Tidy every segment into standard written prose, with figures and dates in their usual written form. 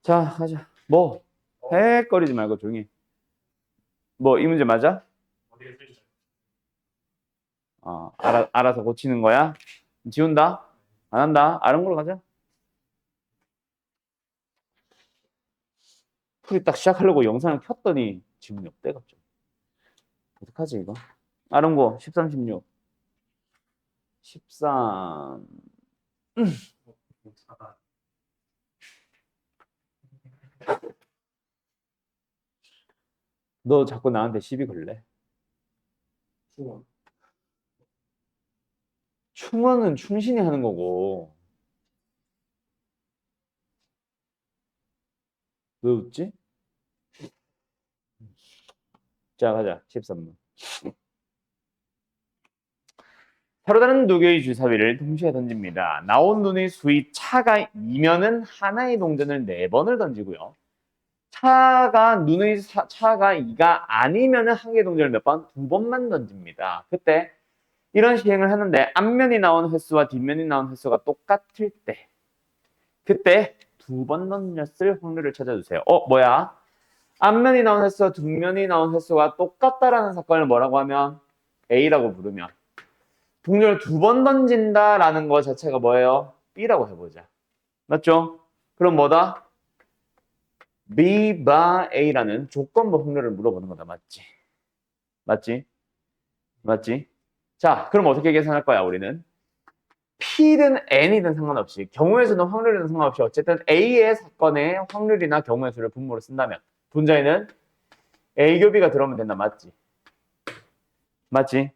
자, 가자. 뭐? 헷거리지 말고 조용히. 뭐, 이 문제 맞아? 알아서 고치는 거야? 지운다? 안 한다? 아는 걸로 가자. 풀이 딱 시작하려고 영상을 켰더니 지문이 없대, 갑자기. 어떡하지, 이거? 아는 거, 13, 16. 13. 너 자꾸 나한테 시비 걸래? 충원은 충신이 하는 거고. 왜 웃지? 자, 가자. 13번. 서로 다른 두 개의 주사위를 동시에 던집니다. 나온 눈의 수의 차가 2면은 하나의 동전을 4번을 던지고요. 차가 2가 아니면은 한 개의 동전을 몇 번? 2번만 던집니다. 그때 이런 시행을 하는데 앞면이 나온 횟수와 뒷면이 나온 횟수가 똑같을 때 그때 2번 던졌을 확률을 찾아주세요. 뭐야? 앞면이 나온 횟수와 뒷면이 나온 횟수가 똑같다라는 사건을 뭐라고 하면 A라고 부르면 동전을 2번 던진다라는 것 자체가 뭐예요? B라고 해보자. 맞죠? 그럼 뭐다? B 바 A라는 조건부 확률을 물어보는 거다. 맞지? 맞지? 맞지? 자, 그럼 어떻게 계산할 거야, 우리는? P든 N이든 상관없이, 경우의 수든 확률이든 상관없이, 어쨌든 A의 사건의 확률이나 경우의 수를 분모로 쓴다면, 분자에는 A 곱이가 들어오면 된다. 맞지? 맞지?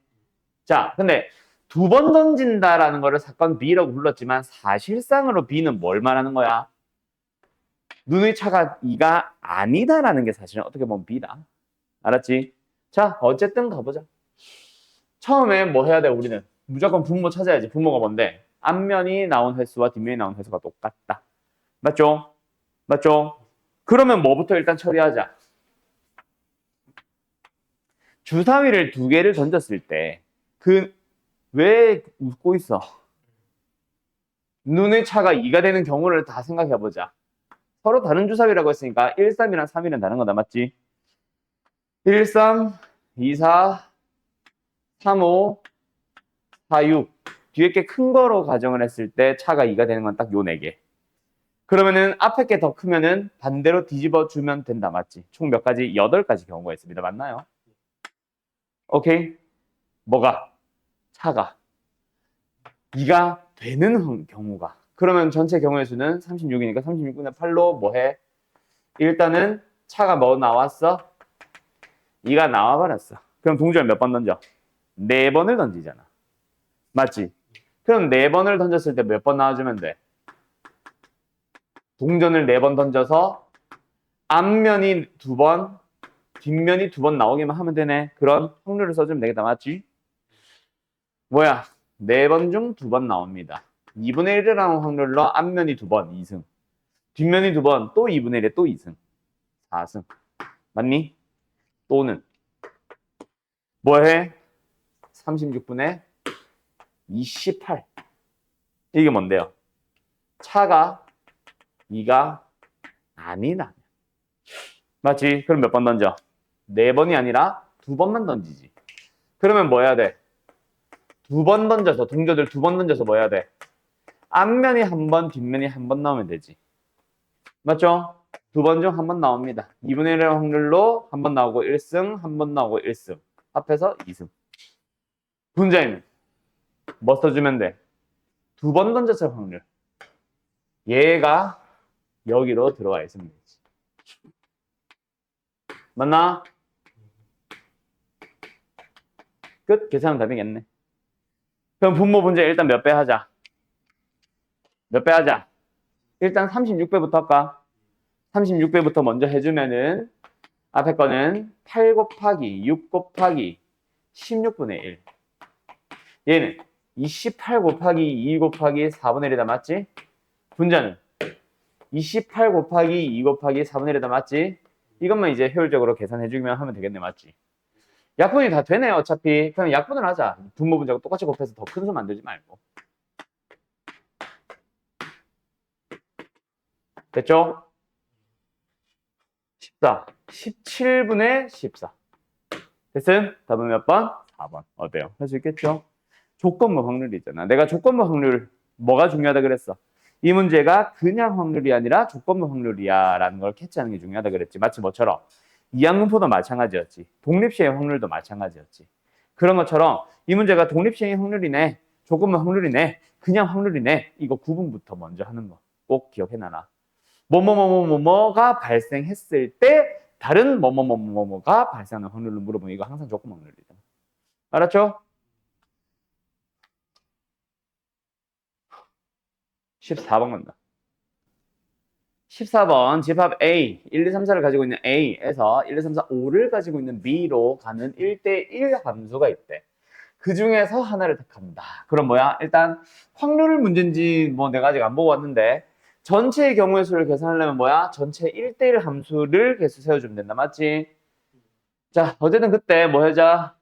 자, 근데 2번 던진다라는 거를 사건 B라고 불렀지만, 사실상으로 B는 뭘 말하는 거야? 눈의 차가 2가 아니다라는 게 사실은 어떻게 보면 B다. 알았지? 자, 어쨌든 가보자. 처음에 뭐 해야 돼, 우리는? 무조건 분모 찾아야지. 분모가 뭔데? 앞면이 나온 횟수와 뒷면이 나온 횟수가 똑같다. 맞죠? 맞죠? 그러면 뭐부터 일단 처리하자. 주사위를 2개를 던졌을 때, 왜 웃고 있어? 눈의 차가 2가 되는 경우를 다 생각해보자. 서로 다른 주사위라고 했으니까 1, 3이랑 3이랑 다른 거다. 맞지? 1, 3, 2, 4, 3, 5, 4, 6. 뒤에 게 큰 거로 가정을 했을 때 차가 2가 되는 건 딱 요 4개. 그러면은 앞에 게 더 크면은 반대로 뒤집어 주면 된다. 맞지? 총 몇 가지? 8가지 경우가 있습니다. 맞나요? 오케이? 뭐가? 차가 2가 되는 경우가. 그러면 전체 경우의 수는 36이니까 36분의 8로 뭐 해? 일단은 차가 뭐 나왔어? 2가 나와버렸어. 그럼 동전을 몇 번 던져? 4번을 던지잖아. 맞지? 그럼 4번을 던졌을 때 몇 번 나와주면 돼? 동전을 4번 던져서 앞면이 2번, 뒷면이 2번 나오기만 하면 되네. 그런 확률을 써주면 되겠다. 맞지? 뭐야? 4번 중 2번 나옵니다. 2분의 1이라는 확률로 앞면이 2번, 2승. 뒷면이 2번, 또 2분의 1에 또 2승. 4승. 맞니? 또는 뭐해? 36분의 28. 이게 뭔데요? 차가 2가 아니다. 맞지? 그럼 몇 번 던져? 4번이 아니라 2번만 던지지. 그러면 뭐 해야 돼? 2번 던져서, 동전들 2번 던져서 뭐 해야 돼? 앞면이 1번, 뒷면이 1번 나오면 되지. 맞죠? 2번 중 1번 나옵니다. 2분의 1의 확률로 1번 나오고 1승, 1번 나오고 1승. 합해서 2승. 분자에는 뭐 써주면 돼? 2번 던졌을 확률. 얘가 여기로 들어와 있으면 되지. 맞나? 끝. 계산은 답이겠네. 그럼 분모 분자 일단 몇 배 하자? 몇 배 하자? 일단 36배부터 할까? 36배부터 먼저 해주면은 앞에 거는 8 곱하기 6 곱하기 16분의 1. 얘는 28 곱하기 2 곱하기 4분의 1이다. 맞지? 분자는 28 곱하기 2 곱하기 4분의 1이다. 맞지? 이것만 이제 효율적으로 계산해주기만 하면 되겠네. 맞지? 약분이 다 되네. 어차피. 그럼 약분을 하자. 분모 분자가 똑같이 곱해서 더 큰 수 만들지 말고. 됐죠? 14. 17분의 14. 됐음? 답은 몇 번? 4번. 어때요? 할 수 있겠죠? 조건부 확률이 있잖아. 내가 조건부 확률 뭐가 중요하다 그랬어? 이 문제가 그냥 확률이 아니라 조건부 확률이야 라는 걸 캐치하는 게 중요하다 그랬지. 마치 뭐처럼 이항분포도 마찬가지였지. 독립시행 확률도 마찬가지였지. 그런 것처럼 이 문제가 독립시행 확률이네, 조건부 확률이네, 그냥 확률이네, 이거 구분부터 먼저 하는 거 꼭 기억해놔라. 뭐뭐뭐뭐뭐가 발생했을 때 다른 뭐뭐뭐뭐뭐가 발생하는 확률을 물어보면 이거 항상 조건부 확률이다. 알았죠? 14번 간다. 14번 집합 A, 1, 2, 3, 4를 가지고 있는 A에서 1, 2, 3, 4, 5를 가지고 있는 B로 가는 1대1 함수가 있대. 그 중에서 하나를 택합니다. 그럼 뭐야? 일단 확률 문제인지 뭐 내가 아직 안 보고 왔는데 전체의 경우의 수를 계산하려면 뭐야? 전체 1대1 함수를 개수 세워주면 된다. 맞지? 자, 어쨌든 그때 뭐 하자?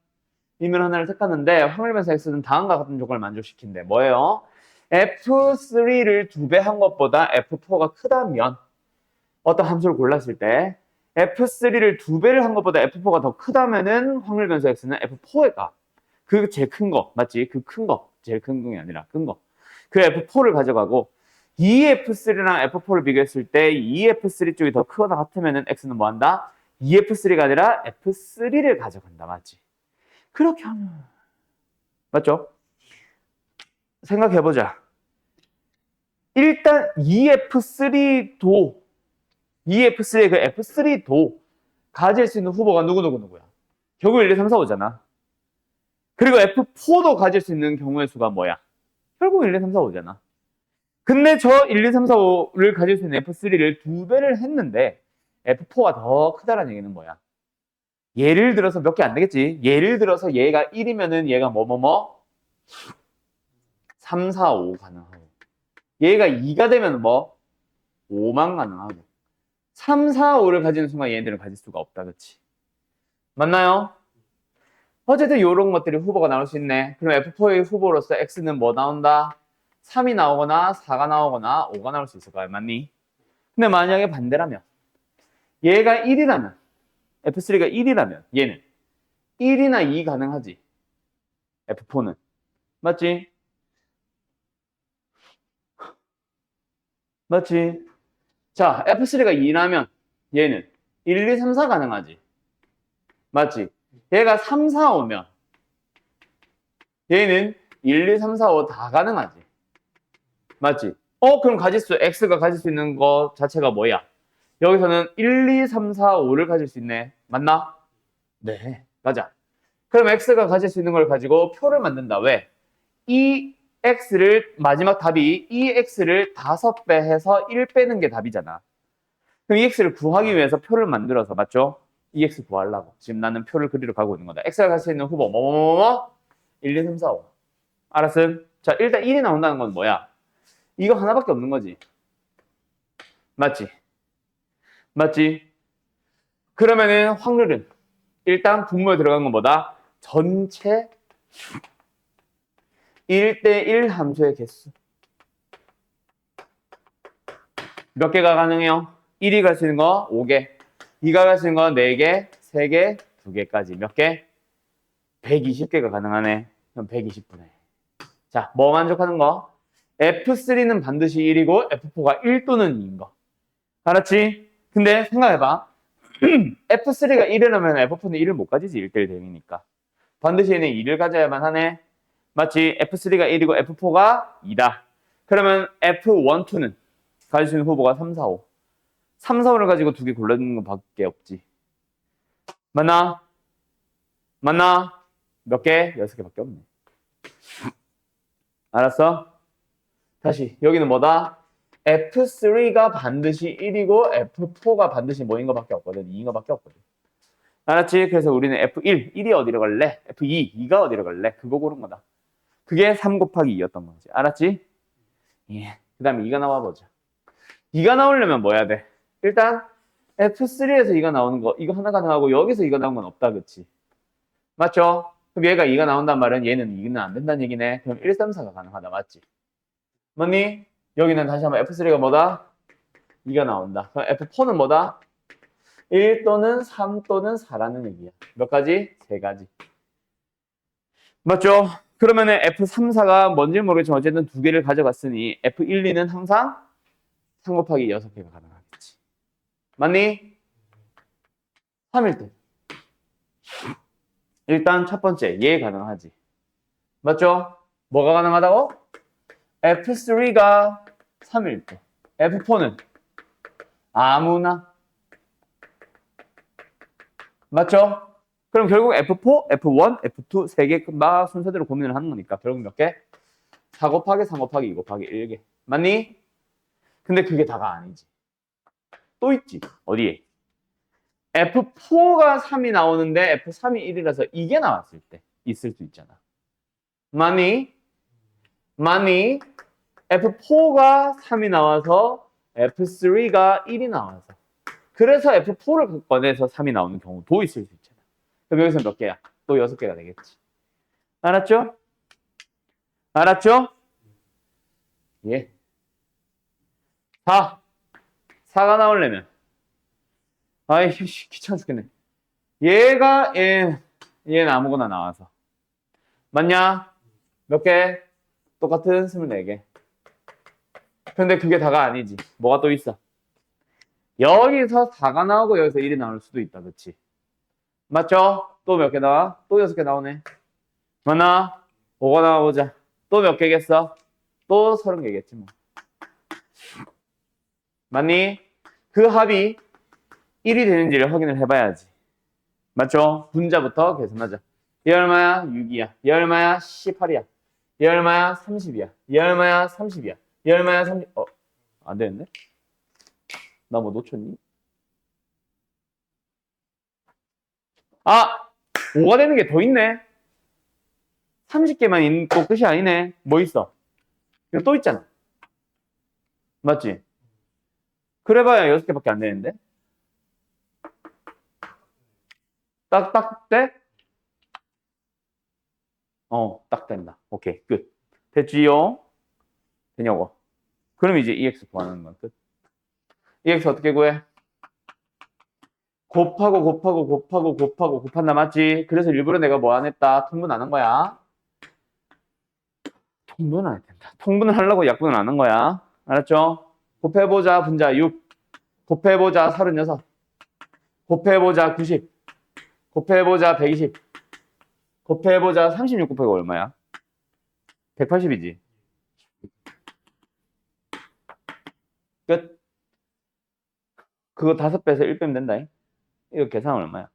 이면 하나를 택하는데 확률 변수 x는 다음과 같은 조건을 만족시킨대. 뭐예요? F3를 2배 한 것보다 F4가 크다면 어떤 함수를 골랐을 때 F3를 2배를 한 것보다 F4가 더 크다면은 확률 변수 x는 F4의 값. 그 제일 큰 거, 맞지? 그 큰 거. 제일 큰 게 아니라 큰 거. 그 F4를 가져가고 이 F3랑 F4를 비교했을 때 이 F3 쪽이 더 크거나 같으면은 x는 뭐 한다? 이 F3가 아니라 F3를 가져간다. 맞지? 그렇게 하면 맞죠? 생각해보자. 일단 EF3도 EF3의 그 F3도 가질 수 있는 후보가 누구야? 결국 1, 2, 3, 4, 5잖아. 그리고 F4도 가질 수 있는 경우의 수가 뭐야? 결국 1, 2, 3, 4, 5잖아. 근데 저 1, 2, 3, 4, 5를 가질 수 있는 F3를 2배를 했는데 F4가 더 크다는 얘기는 뭐야? 예를 들어서 몇 개 안 되겠지? 예를 들어서 얘가 1이면은 얘가 뭐뭐뭐 3, 4, 5 가능하고 얘가 2가 되면 뭐 5만 가능하고 3, 4, 5를 가지는 순간 얘네들은 가질 수가 없다. 그치? 맞나요? 어쨌든 이런 것들이 후보가 나올 수 있네. 그럼 F4의 후보로서 X는 뭐 나온다? 3이 나오거나 4가 나오거나 5가 나올 수 있을 거야. 맞니? 근데 만약에 반대라면 얘가 1이라면 F3가 1이라면 얘는 1이나 2 가능하지. F4는. 맞지? 맞지? 자, F3가 2라면 얘는 1, 2, 3, 4 가능하지. 맞지? 얘가 3, 4, 5면 얘는 1, 2, 3, 4, 5 다 가능하지. 맞지? 그럼 가질수, X가 가질 수 있는 것 자체가 뭐야? 여기서는 1, 2, 3, 4, 5를 가질 수 있네. 맞나? 네. 맞아. 그럼 X가 가질 수 있는 걸 가지고 표를 만든다. 왜? 이 X를, 마지막 답이 이 X를 5배 해서 1 빼는 게 답이잖아. 그럼 이 X를 구하기 위해서 표를 만들어서, 맞죠? 이 X 구하려고. 지금 나는 표를 그리러 가고 있는 거다. X가 가질 수 있는 후보, 1, 2, 3, 4, 5. 알았음? 자, 일단 1이 나온다는 건 뭐야? 이거 하나밖에 없는 거지. 맞지? 맞지? 그러면은 확률은 일단 분모에 들어간 것보다 전체 1대1 함수의 개수. 몇 개가 가능해요? 1이 갈 수 있는 거 5개, 2가 갈 수 있는 거 4개, 3개, 2개까지. 몇 개? 120개가 가능하네. 그럼 120분의. 자, 뭐 만족하는 거? F3는 반드시 1이고 F4가 1 또는 2인 거. 알았지? 근데 생각해봐. F3가 1이라면 F4는 1을 못 가지지. 1대1 대응이니까. 반드시 얘는 2를 가져야만 하네. 마치 F3가 1이고 F4가 2다. 그러면 F1, 2는 가질 수 있는 후보가 3, 4, 5. 3, 4, 5를 가지고 2개 골라주는 것밖에 없지. 맞나? 맞나? 몇 개? 6개밖에 없네. 알았어? 다시 여기는 뭐다? F3가 반드시 1이고 F4가 반드시 뭐인 것밖에 없거든. 2인 것밖에 없거든. 알았지? 그래서 우리는 F1, 1이 어디로 갈래? F2, 2가 어디로 갈래? 그거 고른 거다. 그게 3 곱하기 2였던 거지. 알았지? 예. 그 다음에 2가 나와보자. 2가 나오려면 뭐 해야 돼? 일단 F3에서 2가 나오는 거 이거 하나 가능하고 여기서 2가 나온 건 없다. 그치? 맞죠? 그럼 얘가 2가 나온단 말은 얘는 2는 안 된다는 얘기네. 그럼 1, 3, 4가 가능하다. 맞지? 맞니? 여기는 다시 한번 F3가 뭐다? 2가 나온다. 그럼 F4는 뭐다? 1 또는 3 또는 4라는 얘기야. 몇 가지? 세 가지. 맞죠? 그러면은 F3, 4가 뭔지 모르겠지만 어쨌든 두 개를 가져갔으니 F1, 2는 항상 3 곱하기 6개가 가능하겠지. 맞니? 3일 때. 일단 첫 번째, 얘 가능하지. 맞죠? 뭐가 가능하다고? F3가 3일 때. F4는 아무나. 맞죠? 그럼 결국 F4, F1, F2 세 개 막 순서대로 고민을 하는 거니까 결국 몇 개? 4 곱하기 3 곱하기 2 곱하기 1개. 맞니? 근데 그게 다가 아니지. 또 있지. 어디에? F4가 3이 나오는데 F3이 1이라서 이게 나왔을 때 있을 수 있잖아. 맞니? 맞니? F4가 3이 나와서 F3가 1이 나와서 그래서 F4를 꺼내서 3이 나오는 경우도 있을 수 있잖아. 그럼 여기서 몇 개야? 또 6개가 되겠지. 알았죠? 알았죠? 예. 4. 4가 나오려면 아이 귀찮아 죽겠네. 얘는 아무거나 나와서 맞냐? 몇 개? 똑같은 24개. 근데 그게 다가 아니지. 뭐가 또 있어? 여기서 4가 나오고 여기서 1이 나올 수도 있다. 그치? 맞죠? 또 몇 개 나와? 또 6개 나오네. 맞나? 5가 나와보자. 또 몇 개겠어? 또 30개겠지 뭐. 맞니? 그 합이 1이 되는지를 확인을 해봐야지. 맞죠? 분자부터 계산하자. 얘 얼마야? 6이야. 얘 얼마야? 18이야. 얘 얼마야? 30이야. 얘 얼마야? 30이야. 얘 얼마야? 30. 안 되는데? 나 뭐 놓쳤니? 아! 5가 되는 게 더 있네. 30개만 있고 끝이 아니네. 뭐 있어? 이거 또 있잖아. 맞지? 그래봐야 6개밖에 안 되는데? 딱 돼? 딱 된다. 오케이, 끝. 됐지요? 되냐고. 그럼 이제 EX 구하는 건 끝. EX 어떻게 구해? 곱한다, 맞지? 그래서 일부러 내가 뭐 안 했다? 통분 안 한 거야. 통분은 안 된다. 통분을 하려고 약분을 안 한 거야. 알았죠? 곱해보자, 분자 6. 곱해보자, 36. 곱해보자, 90. 곱해보자, 120. 곱해보자, 36 곱하기 얼마야? 180이지. 끝. 그거 5배에서 1 빼면 된다. 이거 계산 얼마야?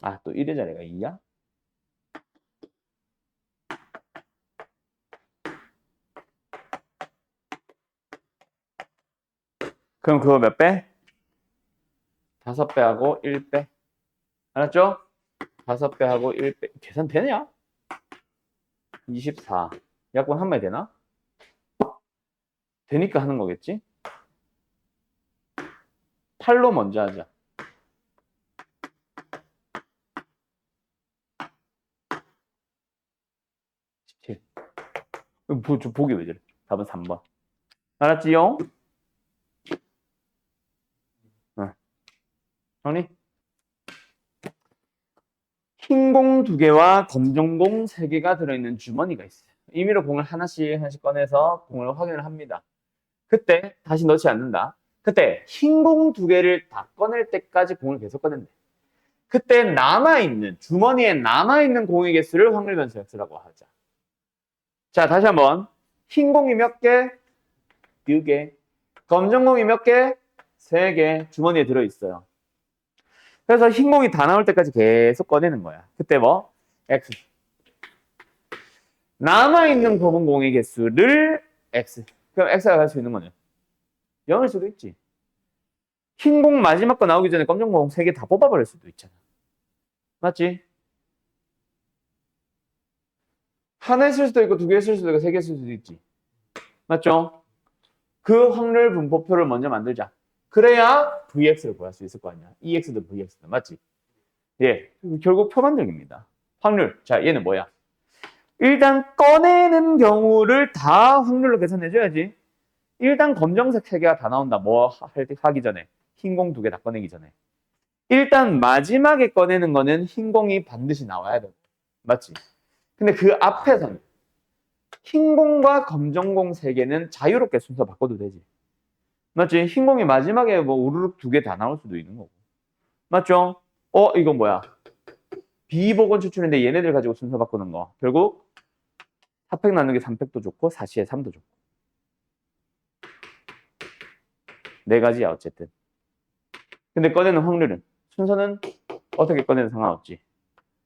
아, 또 1의 자리가 2야? 그럼 그거 몇 배? 5배하고 1배. 알았죠? 5배하고 1배. 계산 되냐? 24. 약분 한 마리 되나? 되니까 하는 거겠지? 8로 먼저 하자. 17. 보기 왜 저래? 답은 3번. 알았지요? 정리? 흰 공 2개와 검정 공 3개가 들어있는 주머니가 있어요. 임의로 공을 하나씩 꺼내서 공을 확인을 합니다. 그때 다시 넣지 않는다. 그때 흰 공 2개를 다 꺼낼 때까지 공을 계속 꺼낸다. 그때 남아있는, 주머니에 남아있는 공의 개수를 확률 변수 x라고 하자. 자, 다시 한번. 흰 공이 몇 개? 2개. 검정 공이 몇 개? 3개. 주머니에 들어있어요. 그래서 흰 공이 다 나올 때까지 계속 꺼내는 거야. 그때 뭐? x. 남아있는 검은 공의 개수를 x. 그럼 x가 갈 수 있는 거는 0일 수도 있지. 흰 공 마지막 거 나오기 전에 검정 공 3개 다 뽑아버릴 수도 있잖아. 맞지? 하나 있을 수도 있고 2개 있을 수도 있고 3개 있을 수도 있지. 맞죠? 그 확률 분포표를 먼저 만들자. 그래야 VX를 구할 수 있을 거 아니야. EX도 VX도. 맞지? 예. 결국 표 만들기입니다. 확률. 자, 얘는 뭐야? 일단 꺼내는 경우를 다 확률로 계산해줘야지. 일단 검정색 3개가 다 나온다. 뭐 하기 전에. 흰 공 2개 다 꺼내기 전에. 일단 마지막에 꺼내는 거는 흰 공이 반드시 나와야 돼. 맞지? 근데 그 앞에서는 흰 공과 검정 공 3개는 자유롭게 순서 바꿔도 되지. 맞지? 흰 공이 마지막에 뭐 우르륵 2개 다 나올 수도 있는 거고. 맞죠? 이건 뭐야? 비복원 추출인데 얘네들 가지고 순서 바꾸는 거. 결국 4팩 나누기 3팩도 좋고 4시에 3도 좋고. 4가지야 어쨌든. 근데 꺼내는 확률은 순서는 어떻게 꺼내는 상관없지.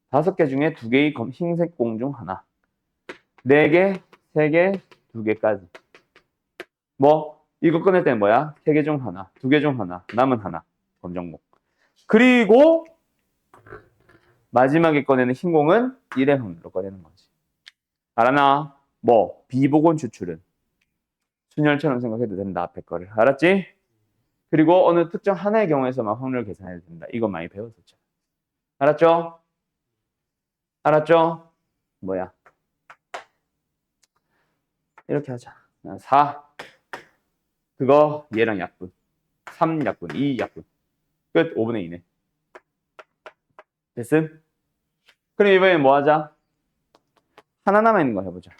5개 중에 2개의 흰색 공 중 하나. 4개, 3개, 2개까지. 뭐 이거 꺼낼 때는 뭐야? 3개 중 하나, 2개 중 하나, 남은 하나. 검정공. 그리고 마지막에 꺼내는 흰 공은 1의 확률로 꺼내는 거지. 알았나? 뭐 비복원 추출은 순열처럼 생각해도 된다. 앞에 거를. 알았지? 그리고 어느 특정 하나의 경우에서만 확률을 계산해도 된다. 이거 많이 배웠었죠. 알았죠? 알았죠? 뭐야? 이렇게 하자. 4. 그거 얘랑 약분. 3 약분, 2 약분. 끝. 5분의 2네. 됐음? 그럼 이번엔 뭐 하자? 하나 남아있는 거 해보자.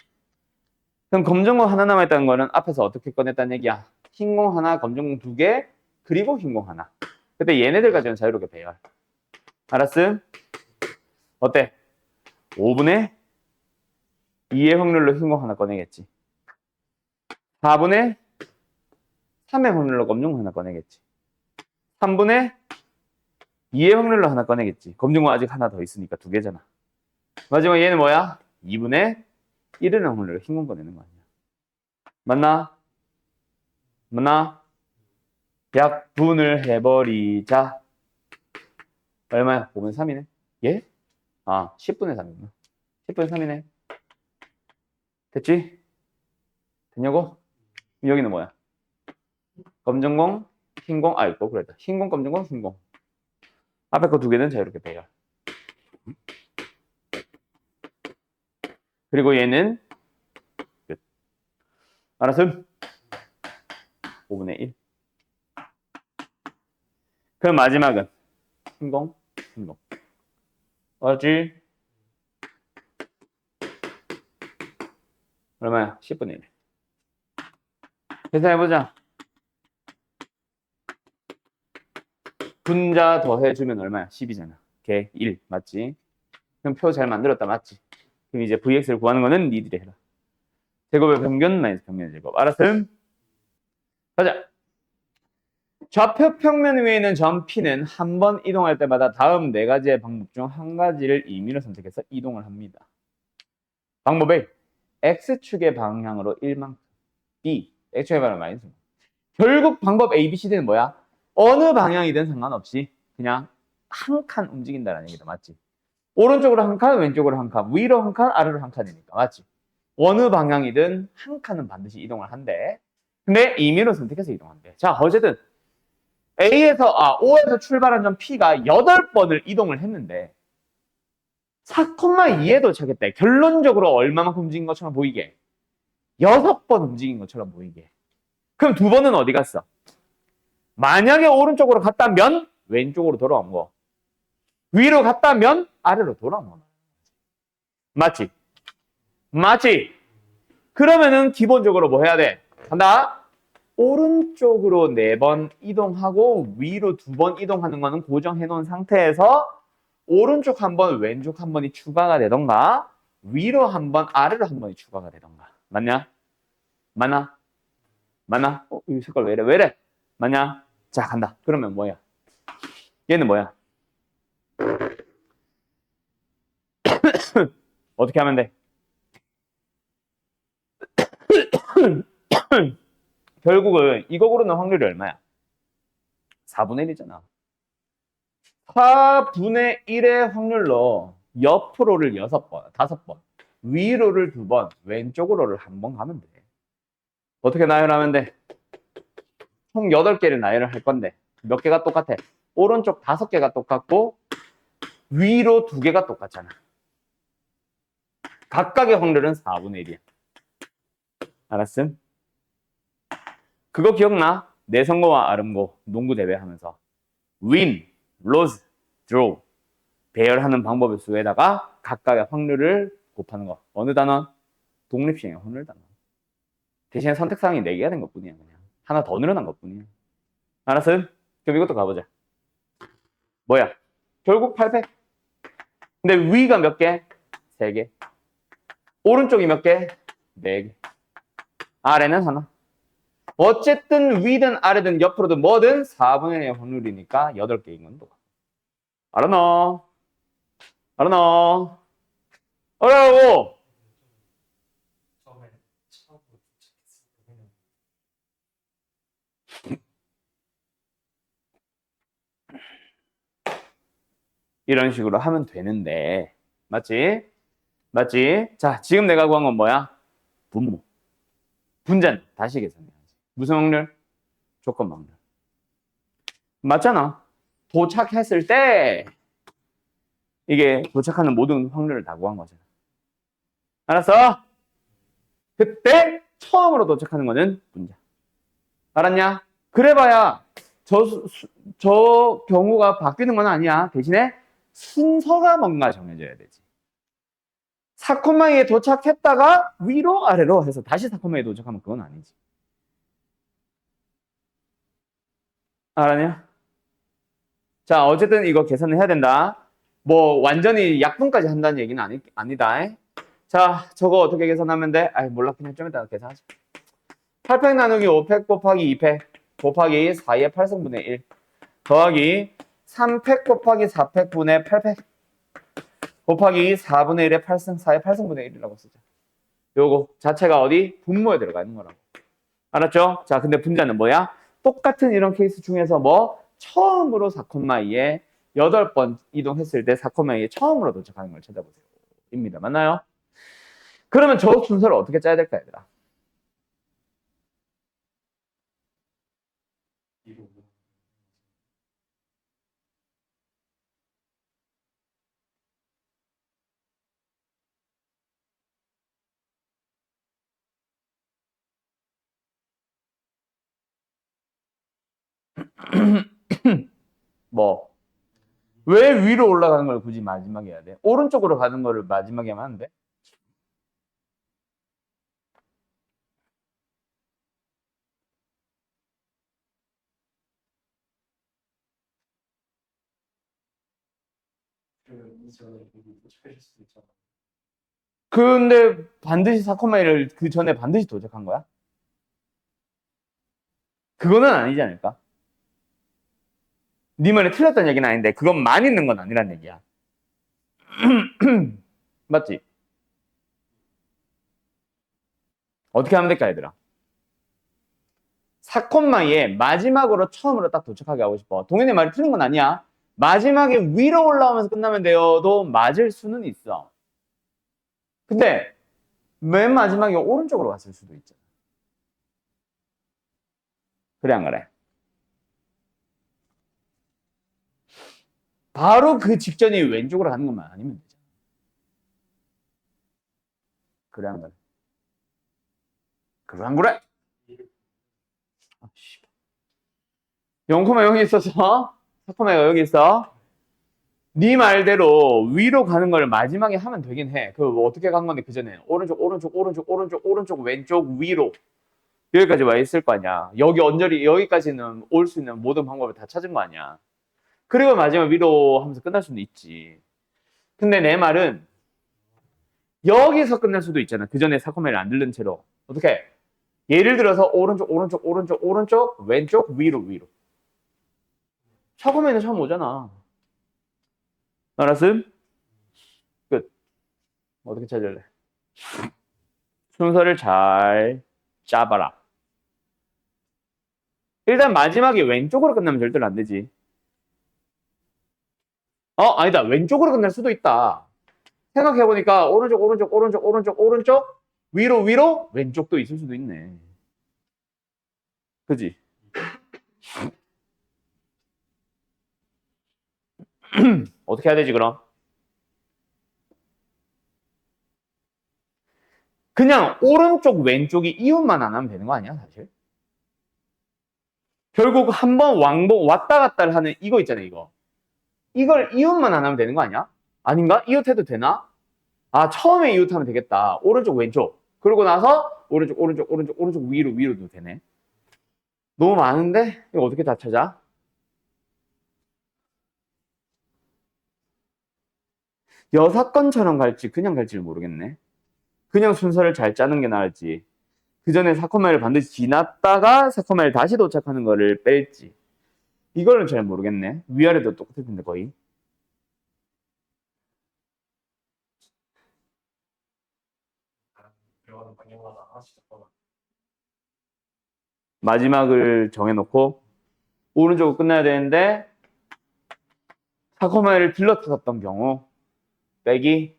그럼 검정공 하나 남아있다는 거는 앞에서 어떻게 꺼냈다는 얘기야? 흰공 하나, 검정공 2개, 그리고 흰공 하나. 그때 얘네들 가지고는 자유롭게 배열. 알았음? 어때? 5분의 2의 확률로 흰공 하나 꺼내겠지. 4분의 3의 확률로 검정공 하나 꺼내겠지. 3분의 2의 확률로 하나 꺼내겠지. 검정공 아직 하나 더 있으니까 2개잖아. 마지막 얘는 뭐야? 2분의 1의 확률로 흰공 꺼내는 거 아니야. 맞나? 맞나? 약분을 해버리자. 얼마야? 5분의 3이네. 예? 10분의 3이구나. 10분의 3이네. 됐지? 됐냐고? 여기는 뭐야? 검정공, 흰공, 있고, 그랬다. 흰공, 검정공, 흰공. 앞에 거 2개는 자유롭게 배열. 그리고 얘는 끝. 알았음? 5분의 1. 그럼 마지막은 흰공, 흰공. 알았지? 얼마야? 10분의 1. 계산해보자. 분자 더해주면 얼마야? 10이잖아. 걔 1. 맞지? 그럼 표 잘 만들었다. 맞지? 그럼 이제 vx를 구하는 거는 니들이 해라. 제곱의 평균 마이너스 평면의 제곱. 알았음? 가자. 좌표 평면 위에 있는 점 P는 한 번 이동할 때마다 다음 4가지의 방법 중 한 가지를 임의로 선택해서 이동을 합니다. 방법 A. X축의 방향으로 1만큼. B. X축의 방향으로 마이너스. 결국 방법 A, B, C는 뭐야? 어느 방향이든 상관없이 그냥 한 칸 움직인다는 얘기다. 맞지? 오른쪽으로 한 칸, 왼쪽으로 한 칸, 위로 한 칸, 아래로 한 칸이니까. 맞지? 어느 방향이든 한 칸은 반드시 이동을 한대. 근데 임의로 선택해서 이동한대. 자, 어쨌든 O에서 출발한 점 P가 8번을 이동을 했는데 4,2에 도착했대. 결론적으로 얼마만큼 움직인 것처럼 보이게? 6번 움직인 것처럼 보이게. 그럼 2번은 어디 갔어? 만약에 오른쪽으로 갔다면 왼쪽으로 돌아온 거. 위로 갔다면 아래로 돌아온 거. 맞지? 맞지? 그러면은 기본적으로 뭐 해야 돼? 간다. 오른쪽으로 4번 이동하고 위로 2번 이동하는 거는 고정해 놓은 상태에서 오른쪽 한 번, 왼쪽 한 번이 추가가 되던가 위로 한 번, 아래로 한 번이 추가가 되던가. 맞냐? 맞나? 맞나? 이 색깔 왜 이래? 왜 이래? 맞냐? 자, 간다. 그러면 뭐야? 얘는 뭐야? 어떻게 하면 돼? 결국은 이거 고르는 확률이 얼마야? 4분의 1이잖아. 4분의 1의 확률로 옆으로를 6번, 5번, 위로를 2번, 왼쪽으로를 1번 가면 돼. 어떻게 나열하면 돼? 총 8개를 나열을 할 건데 몇 개가 똑같아? 오른쪽 5개가 똑같고 위로 2개가 똑같잖아. 각각의 확률은 4분의 1이야. 알았음? 그거 기억나? 내성고와 아름고 농구 대회하면서 win, lose, draw 배열하는 방법의 수에다가 각각의 확률을 곱하는 거. 어느 단원? 독립시행의 확률 단원. 대신에 선택사항이 4개가 된 것뿐이야. 그냥. 하나 더 늘어난 것뿐이야. 알았어? 그럼 이것도 가보자. 뭐야? 결국 800. 근데 위가 몇 개? 3개. 오른쪽이 몇 개? 4개. 아래는 하나. 어쨌든 위든 아래든 옆으로든 뭐든 4분의 1의 확률이니까 8개인 건 또. 알았노? 알았노? 어려워! 이런 식으로 하면 되는데 맞지? 맞지? 자, 지금 내가 구한 건 뭐야? 분모. 분자는 다시 계산해야지. 무슨 확률? 조건 확률. 맞잖아. 도착했을 때 이게 도착하는 모든 확률을 다 구한 거잖아. 알았어? 그때 처음으로 도착하는 거는 분자. 알았냐? 그래봐야 저 경우가 바뀌는 건 아니야. 대신에 순서가 뭔가 정해져야 되지. 4,2에 도착했다가 위로 아래로 해서 다시 4,2에 도착하면 그건 아니지. 알았냐? 자, 어쨌든 이거 계산을 해야 된다. 뭐 완전히 약분까지 한다는 얘기는 아니다. 자, 저거 어떻게 계산하면 돼? 아이 몰라, 그냥 좀 이따가 계산하자. 8팩 나누기 5팩 곱하기 2팩 곱하기 4의 8승분의 1 더하기 3팩 곱하기 4팩 분의 8팩 곱하기 4분의 1의 8승 4의 8승분의 1이라고 쓰자. 요거 자체가 어디? 분모에 들어가 있는 거라고. 알았죠? 자, 근데 분자는 뭐야? 똑같은 이런 케이스 중에서 뭐 처음으로 4,2에 8번 이동했을 때 4,2에 처음으로 도착하는 걸 찾아보세요. 입니다. 맞나요? 그러면 저 순서를 어떻게 짜야 될까, 얘들아? 뭐? 왜 위로 올라가는 걸 굳이 마지막에 해야 돼? 오른쪽으로 가는 거를 마지막에 하면 안 돼? 근데 반드시 4,1을 그 전에 반드시 도착한 거야? 그거는 아니지 않을까? 네 말이 틀렸다는 얘기는 아닌데 그건 많이 있는 건 아니란 얘기야. 맞지? 어떻게 하면 될까, 얘들아? 4,2에 마지막으로 처음으로 딱 도착하게 하고 싶어. 동현이 말이 틀린 건 아니야. 마지막에 위로 올라오면서 끝나면 돼요도 맞을 수는 있어. 근데 맨 마지막에 오른쪽으로 갔을 수도 있잖아. 그래 안 그래? 바로 그 직전이 왼쪽으로 가는 것만 아니면 되잖아. 그래 안 그래? 그래 안 그래? 0,0이 있어서 4,가 여기 있어. 네 말대로 위로 가는 걸 마지막에 하면 되긴 해. 그뭐 어떻게 간 건데 그 전에 오른쪽 오른쪽 오른쪽 오른쪽 오른쪽 왼쪽 위로 여기까지 와 있을 거 아니야. 여기 언저리 여기까지는 올 수 있는 모든 방법을 다 찾은 거 아니야. 그리고 마지막 위로 하면서 끝날 수는 있지. 근데 내 말은 여기서 끝날 수도 있잖아. 그 전에 4,1을 안 들른 채로. 어떻게? 예를 들어서 오른쪽 오른쪽 오른쪽 오른쪽 왼쪽 위로 위로. 4,1은 처음 오잖아. 알았음? 끝. 어떻게 찾을래? 순서를 잘 짜봐라. 일단 마지막에 왼쪽으로 끝나면 절대로 안 되지. 아니다. 왼쪽으로 끝날 수도 있다. 생각해보니까 오른쪽 오른쪽 오른쪽 오른쪽 오른쪽 위로 위로 왼쪽도 있을 수도 있네. 그지? 어떻게 해야 되지 그럼? 그냥 오른쪽 왼쪽이 이웃만 안 하면 되는 거 아니야 사실? 결국 한번 왕복 왔다 갔다를 하는 이거 있잖아요, 이거. 이걸 이웃만 안 하면 되는 거 아니야? 아닌가? 이웃해도 되나? 아, 처음에 이웃하면 되겠다. 오른쪽, 왼쪽. 그러고 나서 오른쪽, 오른쪽, 오른쪽, 오른쪽, 위로, 위로도 되네. 너무 많은데? 이거 어떻게 다 찾아? 여사건처럼 갈지 그냥 갈지를 모르겠네. 그냥 순서를 잘 짜는 게 나을지, 그 전에 사코마일을 반드시 지났다가 사코마일 다시 도착하는 거를 뺄지, 이거는 잘 모르겠네. 위아래도 똑같을 텐데 거의. 마지막을 정해놓고 오른쪽으로 끝나야 되는데 사코마일을 들러탔던 경우 빼기.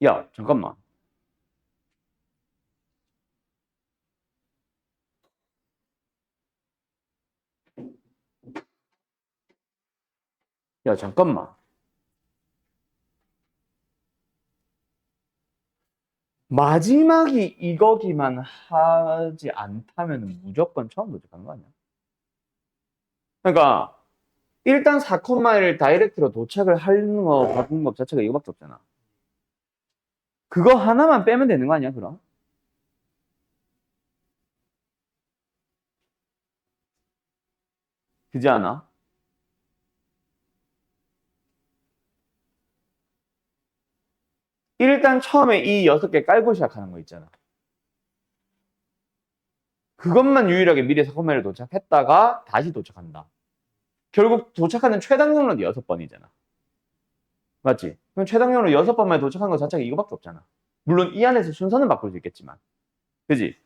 야, 잠깐만. 야, 잠깐만. 마지막이 이거기만 하지 않다면 무조건 처음 도착한 거 아니야? 그러니까 일단 4콤마일을 다이렉트로 도착을 하는 거 바꾼 것 자체가 이거밖에 없잖아. 그거 하나만 빼면 되는 거 아니야, 그럼? 그지 않아? 일단 처음에 이 6개 깔고 시작하는 거 있잖아. 그것만 유일하게 미리 4콤마일을 도착했다가 다시 도착한다. 결국 도착하는 최단경로는 6번이잖아. 맞지? 그럼 최단경로 6번만에 도착한 거 자체가 이거밖에 없잖아. 물론 이 안에서 순서는 바꿀 수 있겠지만. 그지?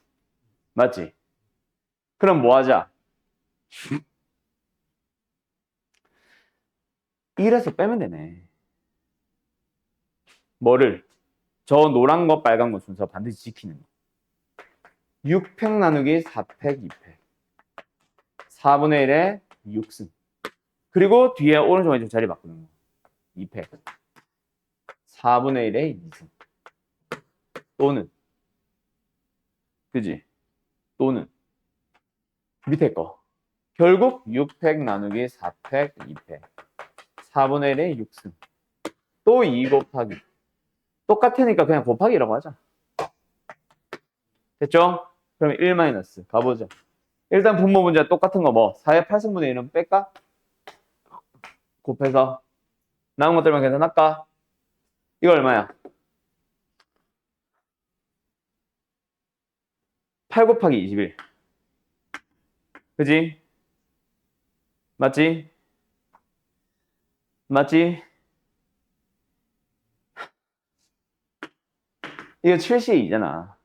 맞지? 그럼 뭐 하자? 1에서 빼면 되네. 뭐를? 저 노란 거, 빨간 거 순서 반드시 지키는 거. 6팩 나누기 4팩, 2팩. 4분의 1에 6승. 그리고 뒤에 오른쪽 왼쪽 자리 바꾸는 거. 2팩. 4분의 1에 2승. 또는, 그지? 또는, 밑에 거. 결국 6팩 나누기 4팩, 2팩. 4분의 1에 6승. 또 2 곱하기. 똑같으니까 그냥 곱하기라고 하자. 됐죠? 그럼 1 마이너스. 가보자. 일단 분모 문제 똑같은 거 뭐? 4의 8승분의 1은 뺄까? 곱해서 남은 것들만 계산할까? 이거 얼마야? 8 곱하기 21. 그지? 맞지? 맞지? 이거 7시 2잖아.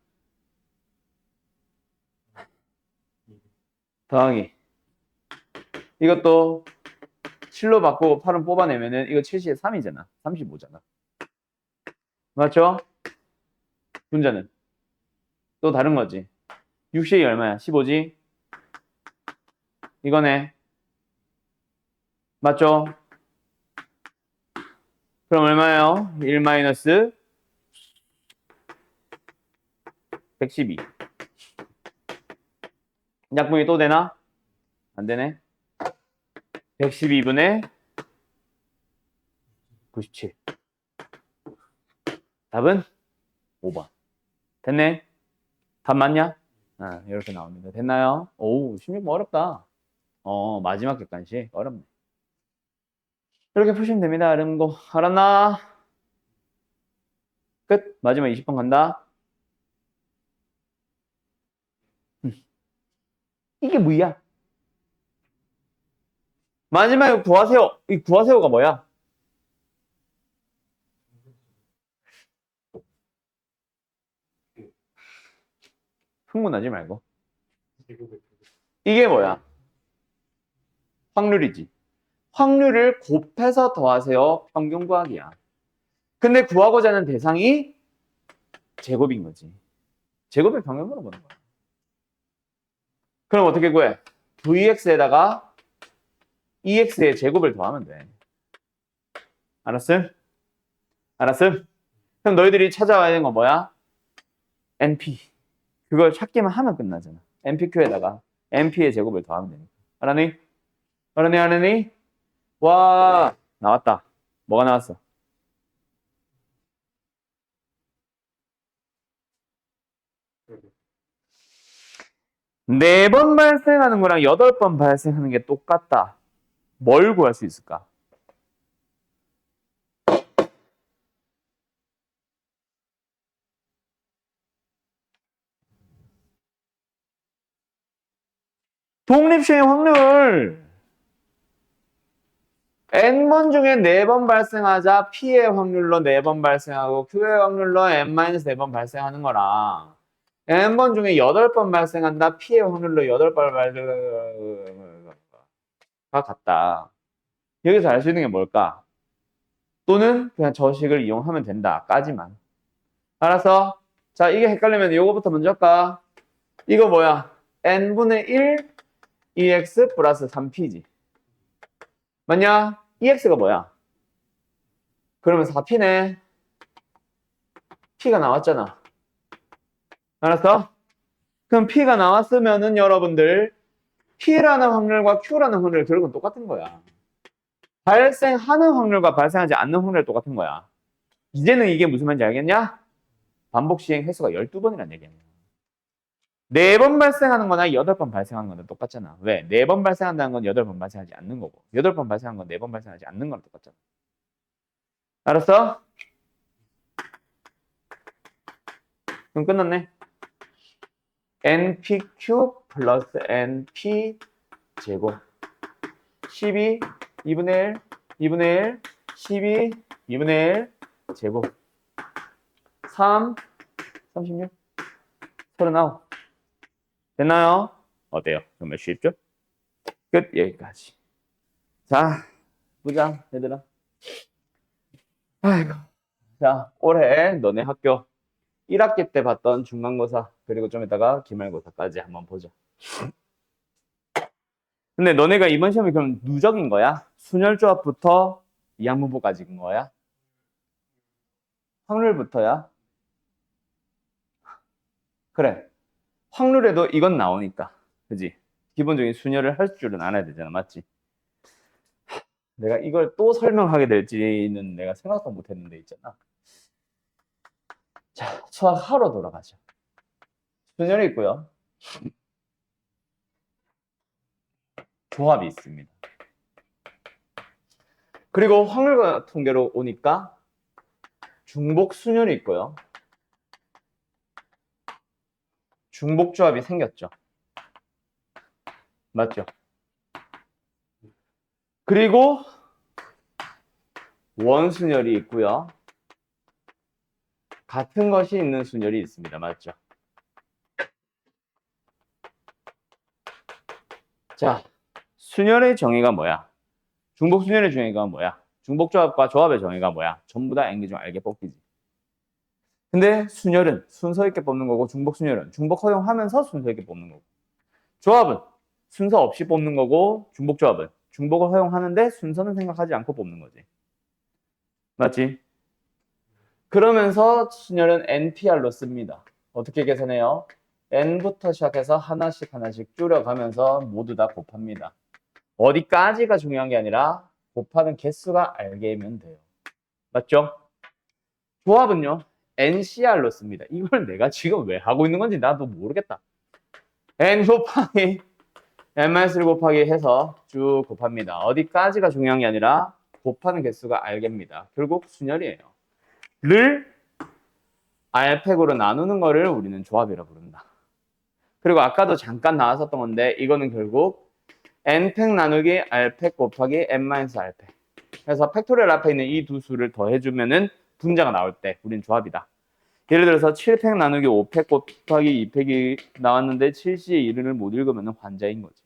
더하기. 이것도 7로 바꾸고 8은 뽑아내면은 이거 7시에 3이잖아. 35잖아. 맞죠? 분자는 또 다른 거지. 6시에 얼마야? 15지? 이거네. 맞죠? 그럼 얼마예요? 1 마이너스 112. 약분이 또 되나? 안 되네. 112분의 97. 답은 5번. 됐네? 답 맞냐? 아, 이렇게 나옵니다. 됐나요? 오, 16번 어렵다. 마지막 객관식 어렵네. 이렇게 푸시면 됩니다. 여러분, 알았나? 끝. 마지막 20번 간다. 이게 뭐야? 마지막에 구하세요. 이 구하세요가 뭐야? 흥분하지 말고. 이게 뭐야? 확률이지. 확률을 곱해서 더하세요. 평균 구하기야. 근데 구하고자 하는 대상이 제곱인 거지. 제곱의 평균 물어보는 거야. 그럼 어떻게 구해? vx에다가 ex의 제곱을 더하면 돼. 알았음? 알았음? 그럼 너희들이 찾아와야 되는 건 뭐야? np. 그걸 찾기만 하면 끝나잖아. npq에다가 np의 제곱을 더하면 되니까. 알았니? 알았니? 알았니? 와, 나왔다. 뭐가 나왔어? 네 번 발생하는 거랑 8번 발생하는 게 똑같다. 뭘 구할 수 있을까? 독립시행 확률. n번 중에 4번 발생하자 p의 확률로 4번 발생하고 q의 확률로 n-4번 발생하는 거랑 n번 중에 8번 발생한다 p의 확률로 8번 발생가 같다. 여기서 알 수 있는 게 뭘까? 또는 그냥 저식을 이용하면 된다. 까지만. 알았어? 자, 이게 헷갈리면 이거부터 먼저 할까? 이거 뭐야? n분의 1 EX 플러스 3P지. 맞냐? EX가 뭐야? 그러면 4P네. P가 나왔잖아. 알았어? 그럼 P가 나왔으면은 여러분들 P라는 확률과 Q라는 확률 결국은 똑같은 거야. 발생하는 확률과 발생하지 않는 확률이 똑같은 거야. 이제는 이게 무슨 말인지 알겠냐? 반복 시행 횟수가 12번이라는 얘기야. 4번 발생하는 거나 8번 발생하는 거는 똑같잖아. 왜? 4번 발생한다는 건 8번 발생하지 않는 거고 8번 발생하는 건 4번 발생하지 않는 거랑 똑같잖아. 알았어? 그럼 끝났네. npq 플러스 np 제곱 12 2분의 1 2분의 1 12 2분의 1 제곱 3 36 39 됐나요? 어때요? 정말 쉽죠? 끝. 여기까지. 자, 보자 얘들아. 아이고. 자, 올해 너네 학교 1학기 때 봤던 중간고사 그리고 좀 이따가 기말고사까지 한번 보자. 근데 너네가 이번 시험이 그럼 누적인 거야? 순열조합부터 이항분포까지인 거야? 확률부터야? 그래. 확률에도 이건 나오니까. 그지? 기본적인 순열을 할 줄은 알아야 되잖아. 맞지? 내가 이걸 또 설명하게 될지는 내가 생각도 못 했는데 있잖아. 자, 수학하러 돌아가죠. 순열이 있고요. 조합이 있습니다. 그리고 확률 통계로 오니까 중복 순열이 있고요. 중복 조합이 생겼죠. 맞죠? 그리고 원순열이 있고요. 같은 것이 있는 순열이 있습니다. 맞죠? 자, 순열의 정의가 뭐야? 중복 순열의 정의가 뭐야? 중복 조합과 조합의 정의가 뭐야? 전부 다 N개 중 알게 뽑기지. 근데 순열은 순서 있게 뽑는 거고 중복 순열은 중복 허용하면서 순서 있게 뽑는 거고 조합은 순서 없이 뽑는 거고 중복 조합은 중복을 허용하는데 순서는 생각하지 않고 뽑는 거지. 맞지? 그러면서 순열은 NPR로 씁니다. 어떻게 계산해요? N부터 시작해서 하나씩 하나씩 줄여가면서 모두 다 곱합니다. 어디까지가 중요한 게 아니라 곱하는 개수가 알게면 돼요. 맞죠? 조합은요. NCR로 씁니다. 이걸 내가 지금 왜 하고 있는 건지 나도 모르겠다. N 곱하기 N-1 곱하기 해서 쭉 곱합니다. 어디까지가 중요한 게 아니라 곱하는 개수가 알게입니다. 결국 순열이에요. 를 R팩으로 나누는 거를 우리는 조합이라 부른다. 그리고 아까도 잠깐 나왔었던 건데 이거는 결국 N팩 나누기 R팩 곱하기 N-R팩 그래서 팩토리얼 앞에 있는 이 두 수를 더해주면은 분자가 나올 때 우린 조합이다. 예를 들어서 7팩 나누기 5팩 곱하기 2팩이 나왔는데 7C의 1을 못 읽으면 환자인 거지.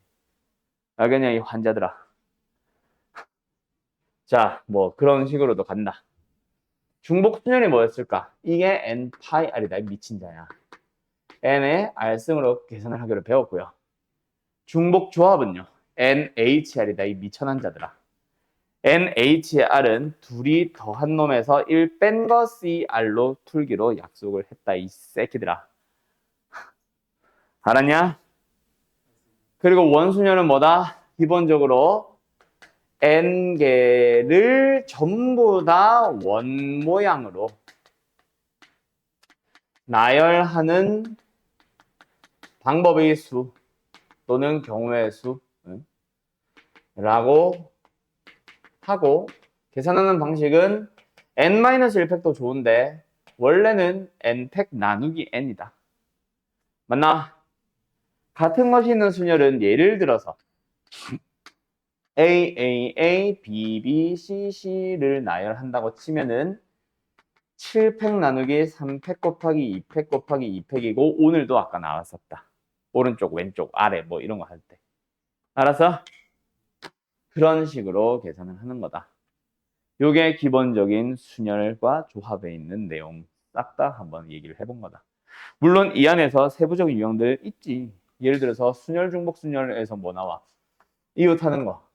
알겠냐 이 환자들아. 자, 뭐 그런 식으로도 간다. 중복 순열이 뭐였을까? 이게 N 파이 R이다. 미친 자야. N의 R승으로 계산을 하기로 배웠고요. 중복 조합은요. NHR이다. 이 미천한 자들아. NHR은 둘이 더한 놈에서 1 뺀 거 CR로 풀기로 약속을 했다. 이 새끼들아. 알았냐? 그리고 원수녀는 뭐다? 기본적으로 N개를 전부 다 원 모양으로 나열하는 방법의 수 또는 경우의 수라고 하고 계산하는 방식은 n-1팩도 좋은데 원래는 n팩 나누기 n이다. 맞나? 같은 것이 있는 순열은 예를 들어서 A, B, B, C, C를 나열한다고 치면은 7팩 나누기 3팩 곱하기 2팩 곱하기 2팩이고 오늘도 아까 나왔었다. 오른쪽, 왼쪽, 아래 뭐 이런 거 할 때. 알았어? 그런 식으로 계산을 하는 거다. 요게 기본적인 순열과 조합에 있는 내용 싹 다 한번 얘기를 해본 거다. 물론 이 안에서 세부적인 유형들 있지. 예를 들어서 순열, 중복 순열에서 뭐 나와? 이웃하는 거,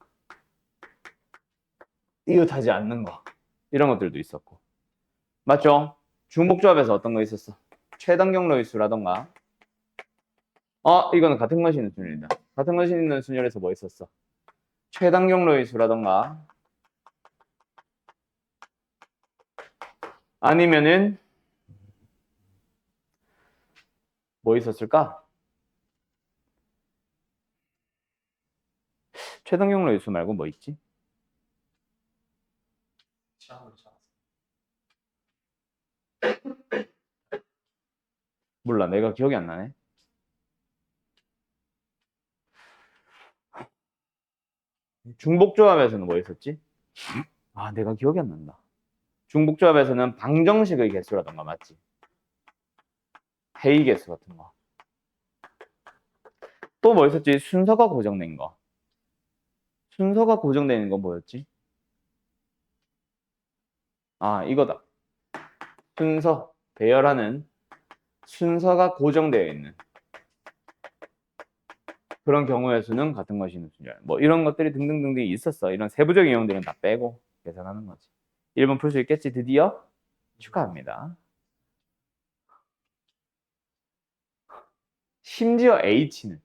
이웃하지 않는 거 이런 것들도 있었고 맞죠? 중복 조합에서 어떤 거 있었어? 최단 경로의 수라던가 이거는 같은 것이 있는 순열이다. 같은 것이 있는 순열에서 뭐 있었어? 최단 경로의 수라던가 아니면은 뭐 있었을까? 최단 경로의 수 말고 뭐 있지? 몰라, 내가 기억이 안 나네. 중복 조합에서는 뭐 있었지? 내가 기억이 안 난다. 중복 조합에서는 방정식의 개수라던가 맞지? 회의 개수 같은 거. 또 뭐 있었지? 순서가 고정된 거. 순서가 고정되는 건 뭐였지? 이거다. 순서, 배열하는 순서가 고정되어 있는 그런 경우의 수는 같은 것이 있는 순열. 뭐 이런 것들이 등등등등이 있었어. 이런 세부적인 내용들은 다 빼고 계산하는 거지. 1번 풀 수 있겠지? 드디어? 축하합니다. 심지어 H는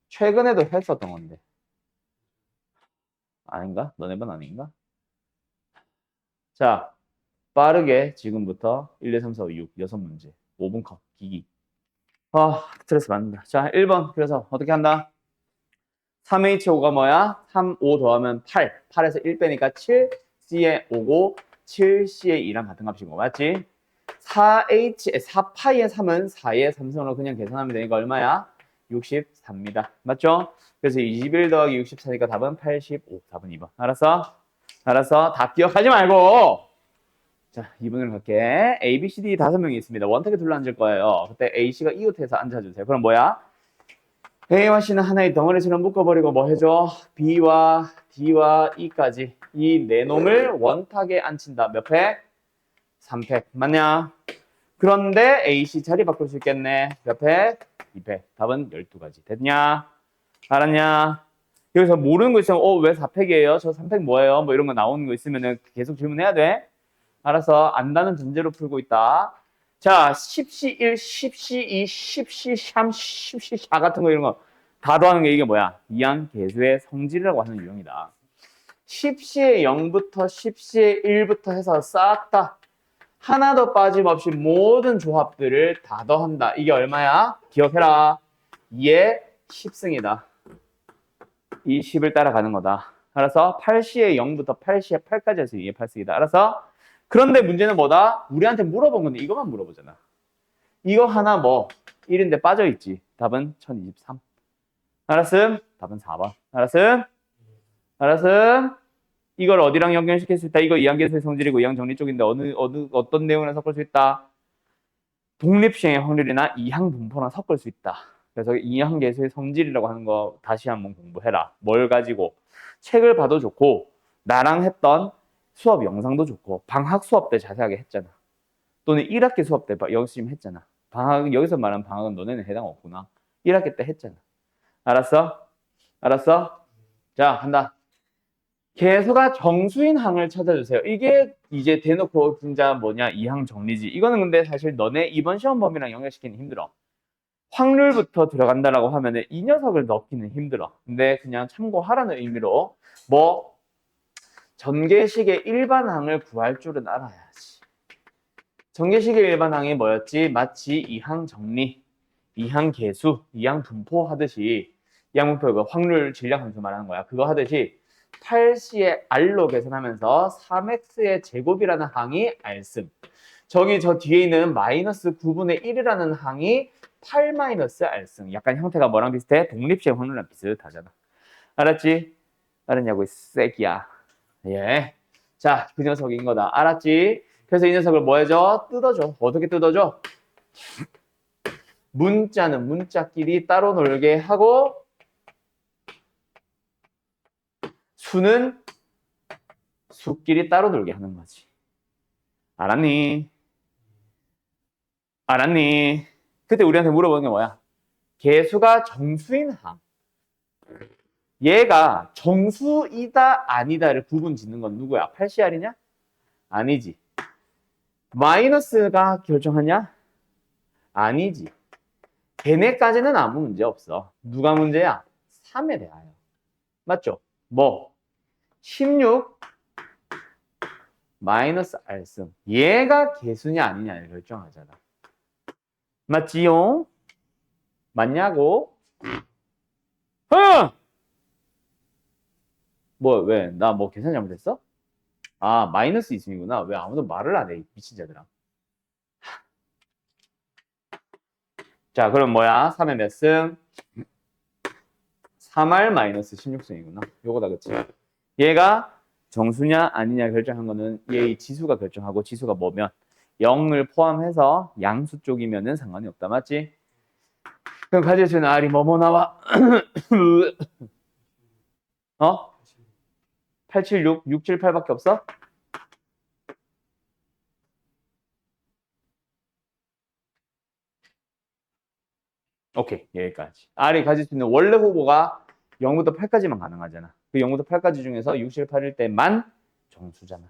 최근에도 했었던 건데. 아닌가? 너네 반 아닌가? 자, 빠르게 지금부터 1, 2, 3, 4, 5, 6, 6문제. 5분 컷, 기기. 스트레스 받는다. 자, 1번. 그래서 어떻게 한다? 3H5가 뭐야? 3, 5 더하면 8. 8에서 1 빼니까 7, C에 5고 7C에 2랑 같은 값인 거 맞지? 4파이의 3은 4의 3승으로 그냥 계산하면 되니까 얼마야? 64입니다. 맞죠? 그래서 21 더하기 64니까 답은 85. 답은 2번. 알았어? 알았어? 답 기억하지 말고! 자, 2번으로 갈게. A, B, C, D 5명이 있습니다. 원탁에 둘러앉을 거예요. 그때 A, C가 이웃해서 앉아주세요. 그럼 뭐야? A와 C는 하나의 덩어리처럼 묶어버리고 뭐 해줘? B와 D와 E까지 이 네 놈을 원탁에 앉힌다. 몇 팩? 3팩. 맞냐? 그런데 A, C 자리 바꿀 수 있겠네. 몇 팩? 2팩. 답은 12가지. 됐냐? 알았냐? 여기서 모르는 거 있으면 왜 4팩이에요? 저 3팩 뭐예요? 뭐 이런 거 나오는 거 있으면 계속 질문해야 돼. 알아서 안다는 전제로 풀고 있다. 자, 10시 1, 10시 2, 10시 3, 10시 4 같은 거 이런 거 다 더하는 게 이게 뭐야? 이항 계수의 성질이라고 하는 유형이다. 10시에 0부터 10시에 1부터 해서 싹 다 하나도 빠짐없이 모든 조합들을 다 더한다. 이게 얼마야? 기억해라. 2의 10승이다. 이 10을 따라가는 거다. 알아서 8시에 0부터 8시에 8까지 해서 2의 8승이다. 알아서? 그런데 문제는 뭐다? 우리한테 물어본 건데 이것만 물어보잖아. 이거 하나 뭐 1인데 빠져있지. 답은 1023. 알았음? 답은 4번. 알았음? 알았음? 이걸 어디랑 연결시킬 수 있다? 이거 이항계수의 성질이고 이항 정리 쪽인데 어떤 내용이랑 섞을 수 있다? 독립시행의 확률이나 이항 분포랑 섞을 수 있다. 그래서 이항계수의 성질이라고 하는 거 다시 한번 공부해라. 뭘 가지고? 책을 봐도 좋고 나랑 했던 수업 영상도 좋고 방학 수업 때 자세하게 했잖아. 또는 1학기 수업 때 열심히 했잖아. 방학 여기서 말하는 방학은 너네는 해당 없구나. 1학기 때 했잖아. 알았어? 알았어? 자, 간다. 개수가 정수인 항을 찾아주세요. 이게 이제 대놓고 진짜 뭐냐, 이항 정리지. 이거는 근데 사실 너네 이번 시험 범위랑 연결시키는 힘들어. 확률부터 들어간다라고 하면은 이 녀석을 넣기는 힘들어. 근데 그냥 참고하라는 의미로 뭐 전개식의 일반항을 구할 줄은 알아야지. 전개식의 일반항이 뭐였지? 마치 이항 정리, 이항 계수, 이항 분포 하듯이 이항 분포 그 확률 질량 함수 말하는 거야. 그거 하듯이 8C의 R로 계산하면서 3X의 제곱이라는 항이 R승. 저기 저 뒤에 있는 마이너스 9분의 1이라는 항이 8 마이너스 R승. 약간 형태가 뭐랑 비슷해? 독립식 확률이랑 비슷하잖아. 알았지? 알았냐고 이 새끼야. 예. 자, 그 녀석인 거다. 알았지? 그래서 이 녀석을 뭐 해줘? 뜯어줘. 어떻게 뜯어줘? 문자는 문자끼리 따로 놀게 하고 수는 수끼리 따로 놀게 하는 거지. 알았니? 알았니? 그때 우리한테 물어보는 게 뭐야? 개수가 정수인 항. 얘가 정수이다 아니다를 구분 짓는 건 누구야? 8CR이냐? 아니지. 마이너스가 결정하냐? 아니지. 걔네까지는 아무 문제 없어. 누가 문제야? 3에 대하여. 맞죠? 뭐? 16 마이너스 R승. 얘가 개수냐 아니냐를 결정하잖아. 맞지요? 맞냐고? 응! 뭐, 왜? 나 뭐 계산 잘못했어? 아, 마이너스 있음이구나. 왜 아무도 말을 안 해? 미친 자들아. 자, 그럼 뭐야? 3의 몇 승? 3R 마이너스 16승이구나. 요거다, 그치? 얘가 정수냐 아니냐 결정한 거는 얘의 지수가 결정하고 지수가 뭐면 0을 포함해서 양수 쪽이면은 상관이 없다. 맞지? 그럼 가질 수 있는 R이 뭐뭐 나와? 어? 876, 678밖에 없어? 오케이, 여기까지. R이 가질 수 있는 원래 후보가 0부터 8까지만 가능하잖아. 그 0부터 8까지 중에서 6, 7, 8일 때만 정수잖아.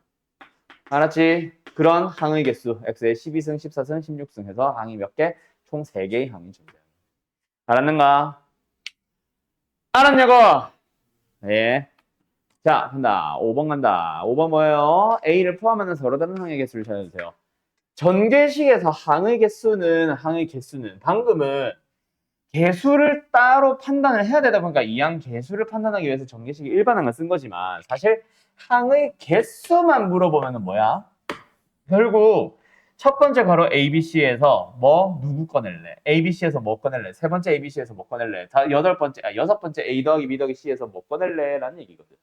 알았지? 그런 항의 개수, X의 12승, 14승, 16승 해서 항이 몇 개? 총 3개의 항이 존재합니다. 알았는가? 알았냐고? 예. 자, 간다. 5번 간다. 5번 뭐예요? A를 포함하는 서로 다른 항의 개수를 찾아주세요. 전개식에서 항의 개수는 방금은 개수를 따로 판단을 해야 되다 보니까 이 항 개수를 판단하기 위해서 전개식의 일반항을 쓴 거지만 사실 항의 개수만 물어보면 뭐야? 결국 첫 번째 괄호 ABC에서 뭐 누구 꺼낼래? ABC에서 뭐 꺼낼래? 세 번째 ABC에서 뭐 꺼낼래? 여섯 번째 A 더하기 B 더하기 C에서 뭐 꺼낼래? 라는 얘기거든.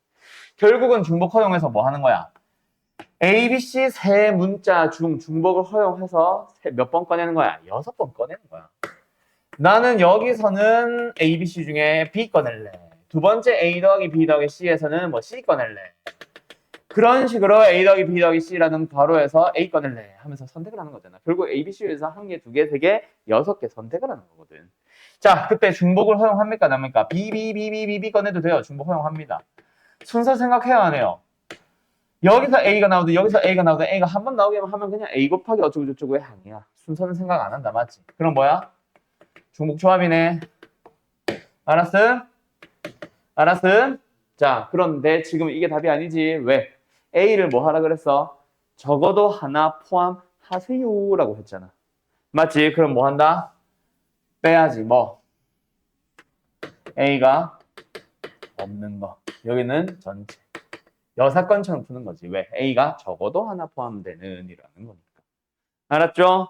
결국은 중복 허용해서 뭐 하는 거야? ABC 세 문자 중 중복을 허용해서 몇 번 꺼내는 거야? 6번 꺼내는 거야. 나는 여기서는 ABC 중에 B 꺼낼래. 두 번째 A 더하기 B 더하기 C에서는 뭐 C 꺼낼래. 그런 식으로 A 더하기 B 더하기 C라는 괄호에서 A 꺼낼래 하면서 선택을 하는 거잖아. 결국 A, B, C에서 한 개, 두 개, 세 개, 6개 선택을 하는 거거든. 자, 그때 중복을 허용합니까? 납니까? B, B, B, B, B, B 꺼내도 돼요. 중복 허용합니다. 순서 생각해야 하네요. 여기서 A가 나오든 여기서 A가 나오든 A가 한 번 나오게 하면 그냥 A 곱하기 어쩌고 저쩌고의 항이야. 순서는 생각 안 한다. 맞지? 그럼 뭐야? 중복 조합이네. 알았음? 알았음? 자, 그런데 지금 이게 답이 아니지. 왜? A를 뭐 하라 그랬어? 적어도 하나 포함하세요 라고 했잖아. 맞지? 그럼 뭐 한다? 빼야지. 뭐? A가 없는 거. 여기는 전체. 여사건처럼 푸는 거지. 왜? A가 적어도 하나 포함되는 이라는 거니까. 알았죠?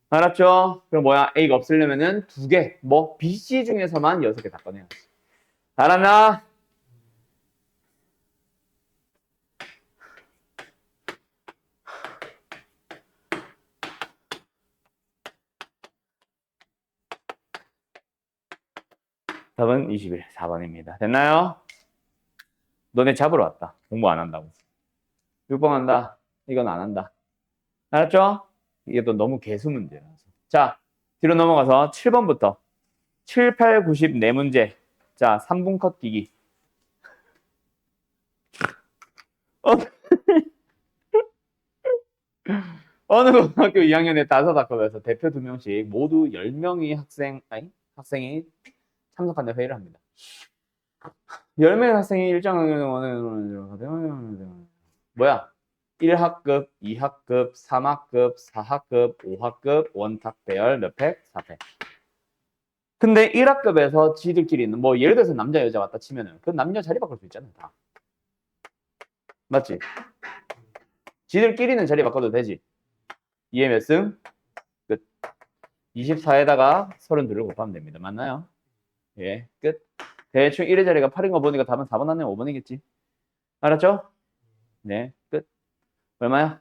알았죠? 그럼 뭐야? A가 없으려면은 두 개. 뭐? B, C 중에서만 6개 다 꺼내야지. 알았나? 답은 21, 4번입니다. 됐나요? 너네 잡으러 왔다. 공부 안 한다고. 6번 한다. 이건 안 한다. 알았죠? 이게 또 너무 개수 문제라서. 자, 뒤로 넘어가서 7번부터 7, 8, 90 4문제 자, 3분 컷 기기. 어느 고등학교 2학년에 5학급에서 대표 2명씩 모두 10명의 학생이 참석한다 회의를 합니다. 10명의 학생이 일정을 뭐야? 1학급, 2학급, 3학급, 4학급, 5학급, 원탁 배열 몇 팩? 4팩. 근데 1학급에서 지들끼리는 뭐 예를 들어서 남자 여자 왔다 치면은 그 남녀 자리 바꿀 수 있잖아 다. 맞지? 지들끼리는 자리 바꿔도 되지. 2의 몇 승? 끝. 24에다가 32를 곱하면 됩니다. 맞나요? 예, 끝. 대충 1의 자리가 8인 거 보니까 답은 4번 아니면 5번이겠지. 알았죠? 네, 끝. 얼마야?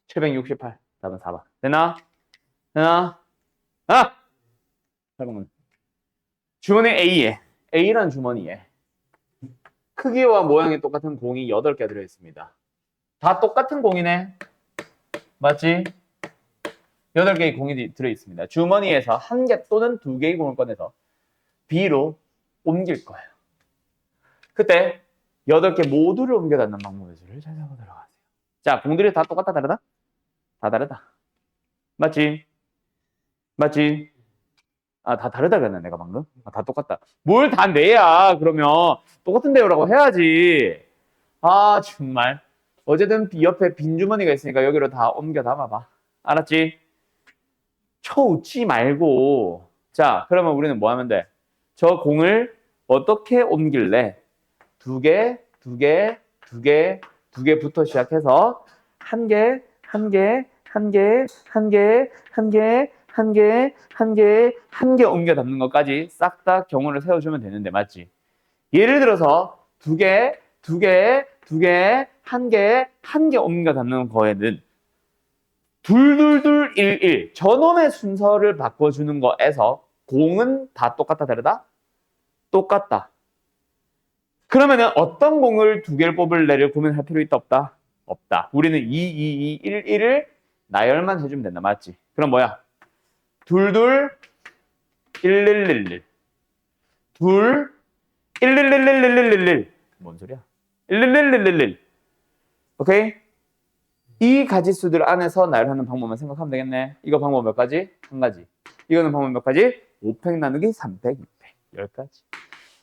768. 답은 4번. 되나? 되나? 아! 8번. 주머니 A에, A라는 주머니에 크기와 모양이 똑같은 공이 8개 들어있습니다. 다 똑같은 공이네. 맞지? 8개의 공이 들어있습니다. 주머니에서 1개 또는 2개의 공을 꺼내서 B로 옮길 거예요. 그때 8개 모두를 옮겨 닫는 방법의 수를 찾아보도록 하세요. 자, 공들이 다 똑같다, 다르다? 다 다르다. 맞지? 맞지? 아, 다 다르다 그랬나, 내가 방금? 아, 다 똑같다. 뭘 다 내야, 그러면. 똑같은 대우라고 해야지. 아, 정말. 어쨌든 옆에 빈 주머니가 있으니까 여기로 다 옮겨 담아봐. 알았지? 쳐웃지 말고. 자, 그러면 우리는 뭐 하면 돼? 저 공을 어떻게 옮길래? 2개, 2개, 2개, 2개부터 시작해서 1개, 1개, 1개, 1개, 1개, 1개, 1개, 1개 옮겨 담는 것까지 싹 다 경우를 세워주면 되는데, 맞지? 예를 들어서 2개, 2개, 2개, 1개, 1개 옮겨 담는 거에는 둘둘둘 11 저놈의 순서를 바꿔주는 거에서 공은 다 똑같다 다르다? 똑같다. 그러면은 어떤 공을 2개를 뽑을래를 고민할 필요 있다 없다? 없다. 우리는 2, 2, 2, 1, 1을 나열만 해주면 된다. 맞지? 그럼 뭐야? 둘둘 1, 1, 1, 1 둘 1, 1, 1, 1, 1, 1, 1 뭔 소리야? 1, 1, 1, 1, 1, 1 오케이? 이 가지수들 안에서 나열하는 방법만 생각하면 되겠네. 이거 방법 몇 가지? 한 가지. 이거는 방법 몇 가지? 5팩 나누기 3팩, 2팩. 10가지.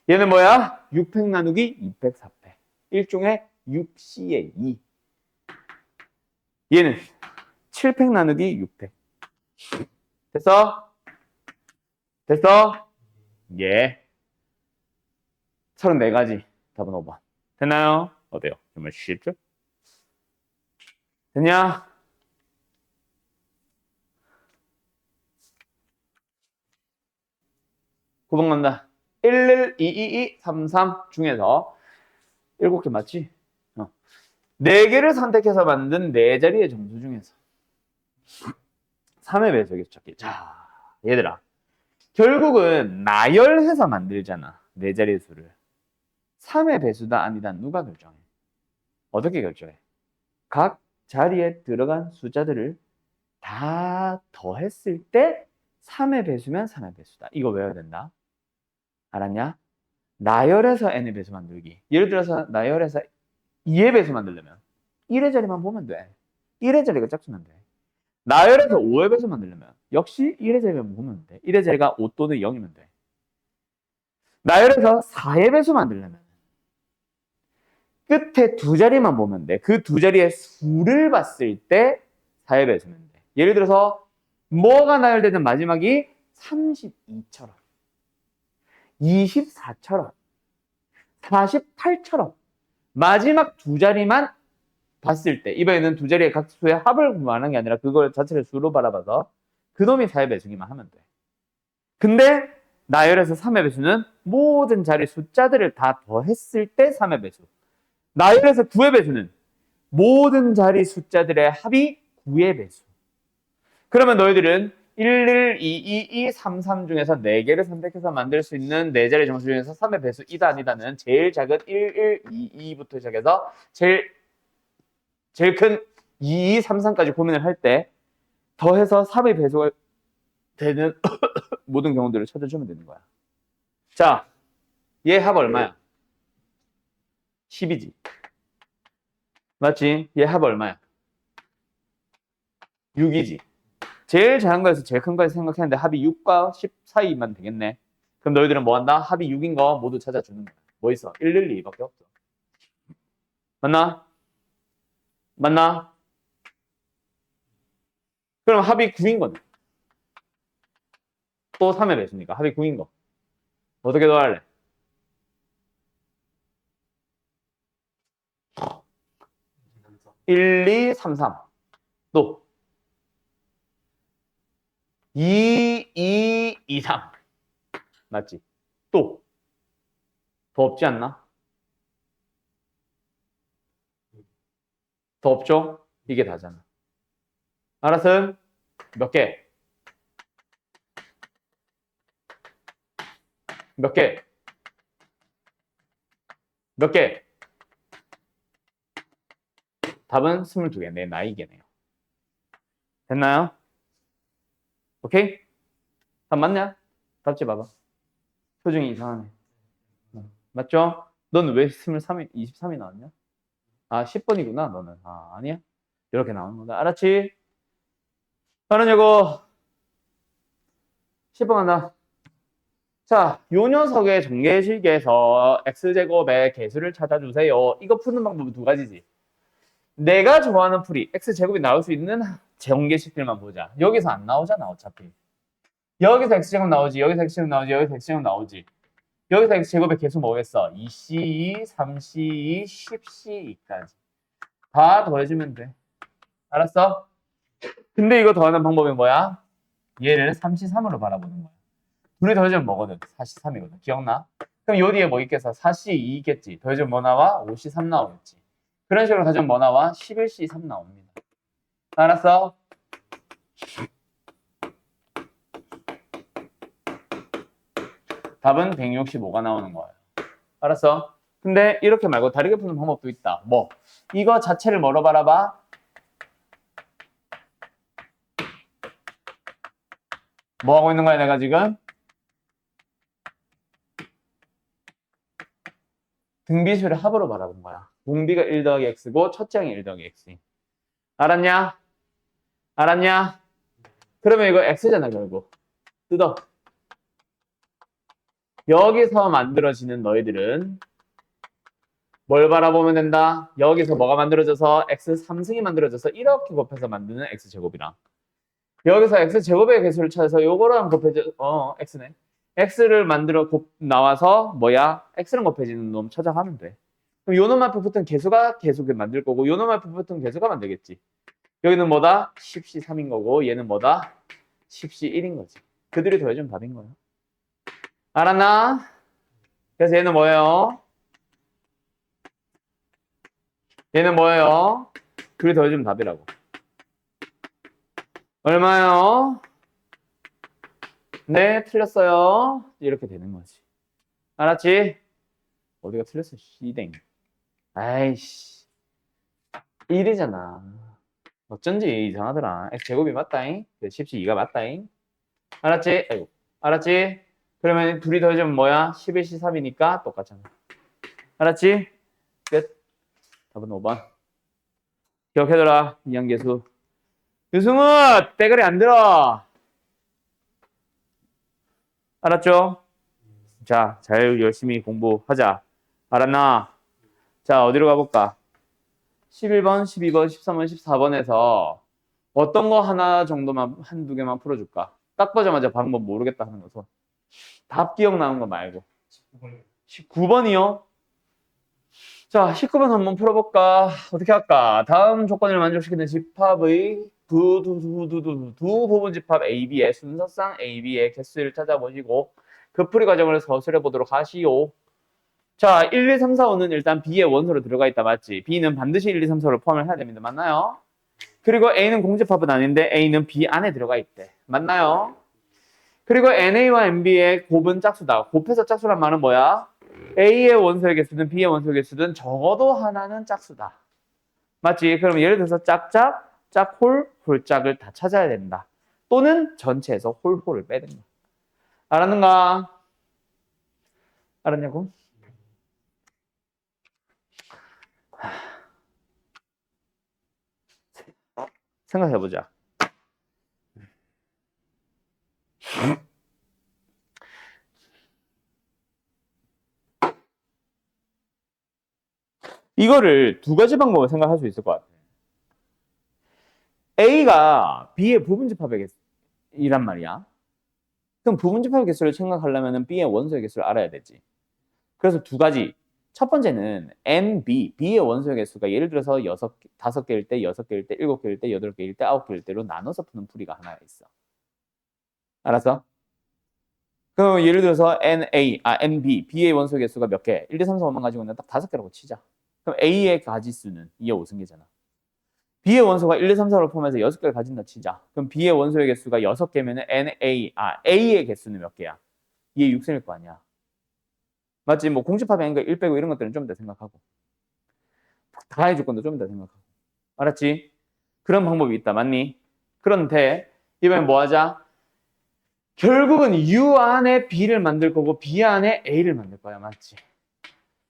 얘는 뭐야? 6팩 나누기 2팩, 4팩. 일종의 6C의 2. 얘는 7팩 나누기 6팩. 됐어? 됐어? 예. 34가지. 답은 5번. 됐나요? 어때요? 정말 쉽죠? 됐냐? 9번 간다. 11, 2, 2, 2, 3, 3 중에서 7개 맞지? 4개를 선택해서 만든 4자리의 점수 중에서 3의 배수의 찾기. 자, 얘들아. 결국은 나열해서 만들잖아. 4자리의 수를. 3의 배수다 아니다 누가 결정해? 어떻게 결정해? 각 자리에 들어간 숫자들을 다 더했을 때 3의 배수면 3의 배수다. 이거 외워야 된다. 알았냐? 나열해서 n의 배수 만들기. 예를 들어서 나열해서 2의 배수 만들려면 1의 자리만 보면 돼. 1의 자리가 작으면 돼. 나열해서 5의 배수 만들려면 역시 1의 자리만 보면 돼. 1의 자리가 5 또는 0이면 돼. 나열해서 4의 배수 만들려면 끝에 2자리만 보면 돼. 그 2자리의 수를 봤을 때 4의 배수면 돼. 예를 들어서 뭐가 나열되는 마지막이 32처럼 24처럼 48처럼 마지막 2자리만 봤을 때 이번에는 2자리의 각 수의 합을 구하는 게 아니라 그걸 자체를 수로 바라봐서 그놈이 4의 배수기만 하면 돼. 근데 나열에서 3의 배수는 모든 자리 숫자들을 다 더했을 때 3의 배수. 나열에서 9의 배수는 모든 자리 숫자들의 합이 9의 배수. 그러면 너희들은 1, 1, 2, 2, 2, 3, 3 중에서 4개를 선택해서 만들 수 있는 4자리 점수 중에서 3의 배수 이다 아니다는 제일 작은 1, 1, 2, 2부터 시작해서 제일 큰 2, 2, 3, 3까지 고민을 할 때 더해서 3의 배수가 되는 모든 경우들을 찾아주면 되는 거야. 자, 얘 합 얼마야? 10이지. 맞지? 얘 합 얼마야? 6이지. 제일 작은 거에서 제일 큰 거에서 생각했는데 합이 6과 10 사이만 되겠네. 그럼 너희들은 뭐 한다? 합이 6인 거 모두 찾아주는 거야. 뭐 있어? 1, 1, 2밖에 없어. 맞나? 맞나? 그럼 합이 9인 거네. 또 3의 배수니까 합이 9인 거. 어떻게 더할래? 1, 2, 3, 3. 또 2, 2, 2, 3. 맞지? 또 더 없지 않나? 더 없죠? 이게 다잖아. 알았음? 몇 개? 몇 개? 몇 개? 답은 22개. 내 나이개네요. 됐나요? 오케이? 답 맞냐? 답지 봐봐. 표정이 이상하네. 맞죠? 너는 왜 23이, 23이 나왔냐? 아, 10번이구나, 너는. 아, 아니야? 이렇게 나오는 거다. 알았지? 다른 예고. 10번 간다. 자, 요 녀석의 정계식에서 x제곱의 개수를 찾아주세요. 이거 푸는 방법은 두 가지지. 내가 좋아하는 풀이 x제곱이 나올 수 있는 정계식들만 보자. 여기서 안 나오잖아, 어차피. 여기서 x제곱 나오지, 여기서 x제곱 나오지, 여기서 x제곱 나오지. 여기서 x제곱의 개수 뭐겠어? 2c2, 3c2, 10c2까지. 다 더해주면 돼. 알았어? 근데 이거 더하는 방법이 뭐야? 얘를 3c3으로 바라보는 거야. 둘이 더해주면 뭐거든? 4c3이거든. 기억나? 그럼 요 뒤에 뭐 있겠어? 4c2 있겠지. 더해주면 뭐 나와? 5c3 나오겠지. 그런 식으로 가져면 뭐 나와? 11c3 나옵니다. 알았어? 답은 165가 나오는 거예요. 알았어? 근데 이렇게 말고 다르게 푸는 방법도 있다. 뭐? 이거 자체를 뭐로 바라봐? 뭐 하고 있는 거야, 내가 지금? 등비수를 합으로 바라본 거야. 공비가 1 더하기 x고 첫째 항이 1 더하기 x. 알았냐? 알았냐? 그러면 이거 x잖아, 결국. 뜯어. 여기서 만들어지는 너희들은 뭘 바라보면 된다? 여기서 뭐가 만들어져서 x3승이 만들어져서 이렇게 곱해서 만드는 x제곱이랑 여기서 x제곱의 개수를 찾아서 요거랑 곱해져 x네. x를 만들어 나와서 뭐야? x랑 곱해지는 놈 찾아가면 돼. 그럼 요 놈 앞에 붙은 개수가 계속을 만들 거고 요 놈 앞에 붙은 개수가 만들겠지. 여기는 뭐다? 10c3인 거고 얘는 뭐다? 10c1인 거지. 그들이 더해주면 답인 거야. 알았나? 그래서 얘는 뭐예요? 얘는 뭐예요? 둘이 더해주면 답이라고. 얼마요? 네, 틀렸어요. 이렇게 되는 거지. 알았지? 어디가 틀렸어? C댕. 아이씨. 1이잖아. 어쩐지 이상하더라. X제곱이 맞다잉. 10C2가 맞다잉. 알았지? 아이고. 알았지? 그러면 둘이 더해주면 뭐야? 11C3이니까 똑같잖아. 알았지? 끝. 답은 5번. 기억해둬라. 이항계수. 유승우! 떼거리 안 들어. 알았죠? 자, 잘 열심히 공부하자. 알았나? 자, 어디로 가볼까? 11번, 12번, 13번, 14번에서 어떤 거 하나 정도만, 한두 개만 풀어줄까? 딱 보자마자 방법 모르겠다 하는 거 손. 답 기억나는 거 말고. 19번이요? 자, 19번 한번 풀어볼까? 어떻게 할까? 다음 조건을 만족시키는 집합의 두 부분 집합 AB의 순서상 AB의 개수를 찾아보시고 그 풀이 과정을 서술해 보도록 하시오. 자, 1, 2, 3, 4, 5는 일단 B의 원소로 들어가 있다, 맞지? B는 반드시 1, 2, 3, 4를 포함을 해야 됩니다. 맞나요? 그리고 A는 공집합은 아닌데 A는 B 안에 들어가 있대. 맞나요? 그리고 NA와 NB의 곱은 짝수다. 곱해서 짝수란 말은 뭐야? A의 원소의 개수든 B의 원소의 개수든 적어도 하나는 짝수다. 맞지? 그럼 예를 들어서 짝짝, 짝홀, 홀짝을 다 찾아야 된다. 또는 전체에서 홀호를 빼든가. 알았는가? 알았냐고? 생각해보자. 이거를 두 가지 방법을 생각할 수 있을 것 같아. A가 B의 부분집합의 개수이란 말이야. 그럼 부분집합의 개수를 생각하려면 B의 원소의 개수를 알아야 되지. 그래서 두 가지. 첫 번째는 NB, B의 원소의 개수가 예를 들어서 5개일 때, 6개일 때, 7개일 때, 8개일 때, 9개일 때로 나눠서 푸는 풀이가 하나 있어. 알았어? 그럼 예를 들어서 NB, B의 원소의 개수가 몇 개? 1, 2, 3, 4, 5만 가지고 있는데 딱 5개라고 치자. 그럼 A의 가지수는 2의 5승계잖아. B의 원소가 1, 2, 3, 4를 포함해서 6개를 가진다 치자. 그럼 B의 원소의 개수가 6개면 A의 개수는 몇 개야? 2의 6승일 거 아니야. 맞지? 뭐 공집합이 아닌가 1 빼고 이런 것들은 좀 더 생각하고. 다 해줄 건데 좀 더 생각하고. 알았지? 그런 방법이 있다. 맞니? 그런데 이번엔 뭐 하자? 결국은 U 안에 B를 만들 거고 B 안에 A를 만들 거야. 맞지?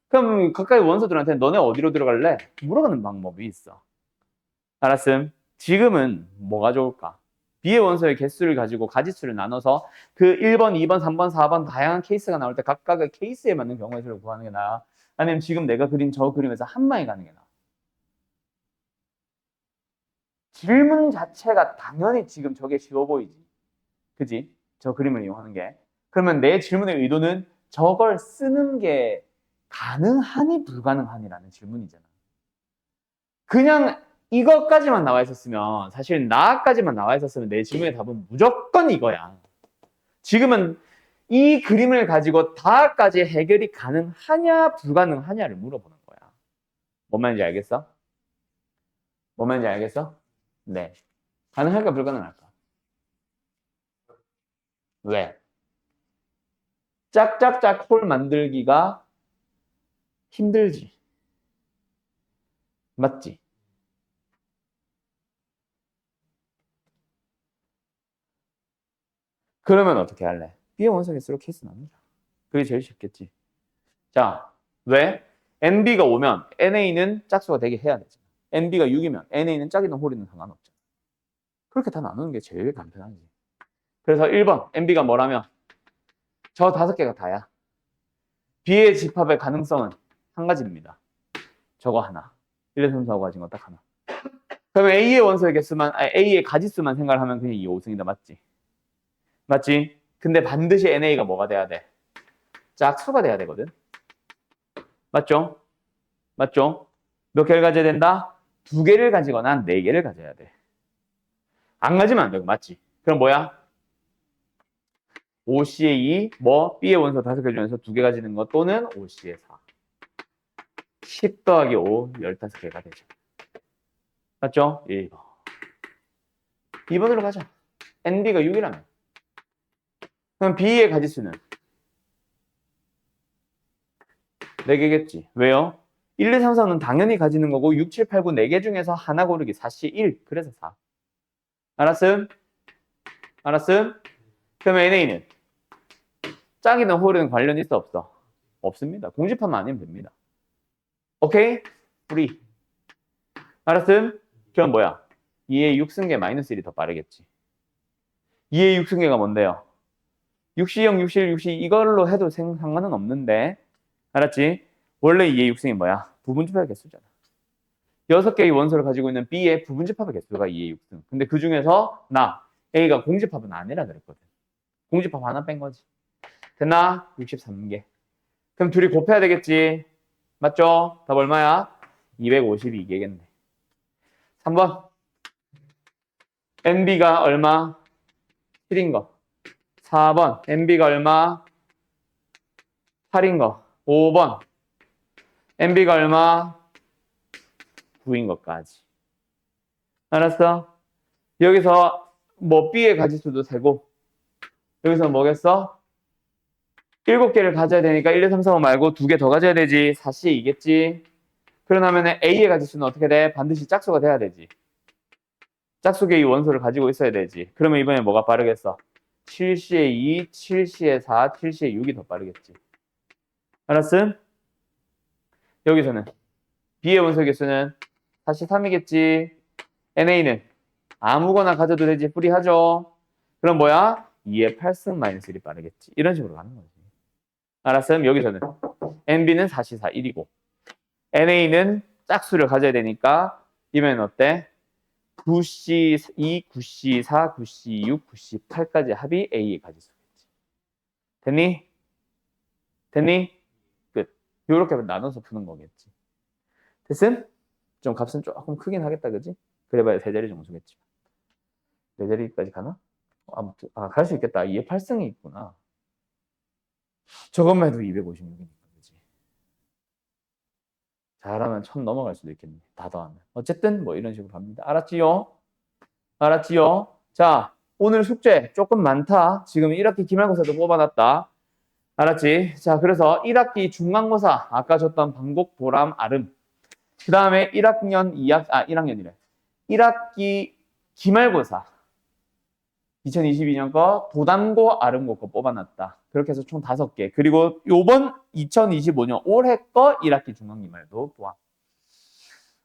그럼 가까이 원소들한테 너네 어디로 들어갈래? 물어가는 방법이 있어. 알았음? 지금은 뭐가 좋을까? B의 원소의 개수를 가지고 가지수를 나눠서 그 1번, 2번, 3번, 4번 다양한 케이스가 나올 때 각각의 케이스에 맞는 경우의 수를 구하는 게 나아? 아니면 지금 내가 그린 저 그림에서 한 방에 가는 게 나아? 질문 자체가 당연히 지금 저게 쉬워 보이지. 그지? 저 그림을 이용하는 게. 그러면 내 질문의 의도는 저걸 쓰는 게 가능하니 불가능하니라는 질문이잖아. 그냥 이것까지만 나와 있었으면 사실 나까지만 나와 있었으면 내 질문의 답은 무조건 이거야. 지금은 이 그림을 가지고 다까지 해결이 가능하냐 불가능하냐를 물어보는 거야. 뭔 말인지 알겠어? 뭔 말인지 알겠어? 네. 가능할까 불가능할까? 왜? 짝짝짝 홀 만들기가 힘들지. 맞지? 그러면 어떻게 할래? B의 원소 개수로 케이스 나누자. 그게 제일 쉽겠지. 자, 왜? NB가 오면 NA는 짝수가 되게 해야 되지. NB가 6이면 NA는 짝이든 홀이든 상관없잖아. 그렇게 다 나누는 게 제일 간편하지. 그래서 1번 NB가 뭐라면 저 5개가 다야. B의 집합의 가능성은 한 가지입니다. 저거 하나. 1, 2, 3, 4, 5 가진 거 딱 하나. 그러면 A의 원소의 개수만, 아니, A의 가지수만 생각을 하면 그냥 2, 5승이다. 맞지? 맞지? 근데 반드시 NA가 뭐가 돼야 돼? 짝수가 돼야 되거든. 맞죠? 맞죠? 몇 개를 가져야 된다? 2개를 가지거나 4개를 가져야 돼. 안 가지면 안 되고, 맞지? 그럼 뭐야? 5C의 2, 뭐? B의 원소 5개 중에서 2개 가지는 거 또는 5C의 4. 10 더하기 5, 15개가 되죠. 맞죠? 1번. 2번으로 가자. NB가 6이라면. 그럼 B의 가지수는 4개겠지. 왜요? 1, 2, 3, 4는 당연히 가지는 거고 6, 7, 8, 9, 4개 중에서 하나 고르기 4C 1. 그래서 4. 알았음? 알았음? 그럼 NA는 짝이든 홀이든 관련 있어 없어? 없습니다. 공집합만 아니면 됩니다. 오케이? 프리. 알았음? 그럼 뭐야? 2의 6승계 마이너스 1이 더 빠르겠지. 2의 6승계가 뭔데요? 6C0, 6C1, 6C 이걸로 해도 상관은 없는데 알았지? 원래 2의 6승이 뭐야? 부분집합의 개수잖아. 6개의 원소를 가지고 있는 B의 부분집합의 개수가 2의 6승. 근데 그 중에서 나 A가 공집합은 아니라 그랬거든. 공집합 하나 뺀 거지. 됐나? 63개. 그럼 둘이 곱해야 되겠지. 맞죠? 답 얼마야? 252개겠네. 3번. NB가 얼마? 7인 거. 4번. NB가 얼마? 8인 거. 5번. NB가 얼마? 9인 것까지. 알았어? 여기서 뭐 B의 가지수도 세고 여기서 뭐겠어? 7개를 가져야 되니까 1, 2, 3, 4, 5 말고 2개 더 가져야 되지. 4C이겠지. 그러면 A의 가지수는 어떻게 돼? 반드시 짝수가 돼야 되지. 짝수계 이 원소를 가지고 있어야 되지. 그러면 이번에 뭐가 빠르겠어? 7C의 2, 7C의 4, 7C의 6이 더 빠르겠지. 알았음? 여기서는 B의 원소 개수는 43이겠지. NA는 아무거나 가져도 되지. 프리하죠. 그럼 뭐야? 2의 8승 마이너스 1이 빠르겠지. 이런 식으로 가는 거지. 알았음? 여기서는 NB는 4C4 1이고 NA는 짝수를 가져야 되니까 이번엔 어때? 9C2, 9C4, 9C6, 9C8까지 합이 A의 가지수겠지. 됐니? 됐니? 끝. 요렇게 나눠서 푸는 거겠지. 됐음? 좀 값은 조금 크긴 하겠다, 그지? 그래봐야 세 자리 정수겠지. 네 자리까지 가나? 아무튼, 갈 수 있겠다. 2의 8승이 있구나. 저것만 해도 256이니까, 그지? 잘하면 1000 넘어갈 수도 있겠네. 다 더하면. 어쨌든, 뭐 이런 식으로 갑니다. 알았지요? 알았지요? 자, 오늘 숙제 조금 많다. 지금 1학기 기말고사도 뽑아놨다. 알았지? 자, 그래서 1학기 중간고사, 아까 줬던 방곡, 보람, 아름. 그 다음에 1학년이래. 1학기 기말고사. 2022년 거 도담고, 아름고 거 뽑아놨다. 그렇게 해서 총 5개. 그리고 요번 2025년 올해 거 1학기 중간기말도 포함.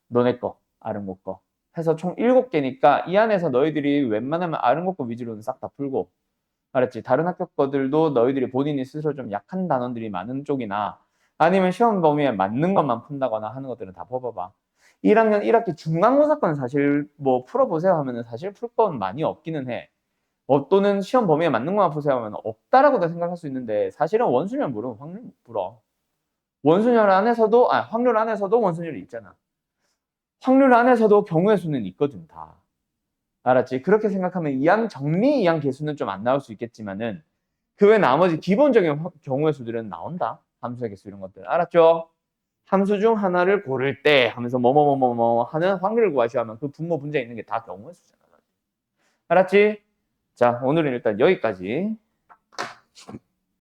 너네 거, 아름고 거. 해서 총 7개니까 이 안에서 너희들이 웬만하면 아름고 거 위주로는 싹 다 풀고. 알았지? 다른 학교 거들도 너희들이 본인이 스스로 좀 약한 단원들이 많은 쪽이나 아니면 시험 범위에 맞는 것만 푼다거나 하는 것들은 다 뽑아봐. 1학년 1학기 중간고사 건 사실 뭐 풀어보세요 하면은 사실 풀 건 많이 없기는 해. 또는 시험 범위에 맞는 것만 푸세요 하면 없다라고도 생각할 수 있는데 사실은 원순열 물으면 확률 못 풀어. 원순열 안에서도 확률 안에서도 원순열이 있잖아. 확률 안에서도 경우의 수는 있거든 다. 알았지? 그렇게 생각하면 이항 정리 이항 개수는 좀 안 나올 수 있겠지만은 그 외 나머지 기본적인 경우의 수들은 나온다. 함수의 개수 이런 것들. 알았죠? 함수 중 하나를 고를 때 하면서 뭐뭐뭐뭐 하는 확률을 구하시오 하면 그 분모 분자에 있는 게 다 경우의 수잖아. 알았지? 자, 오늘은 일단 여기까지.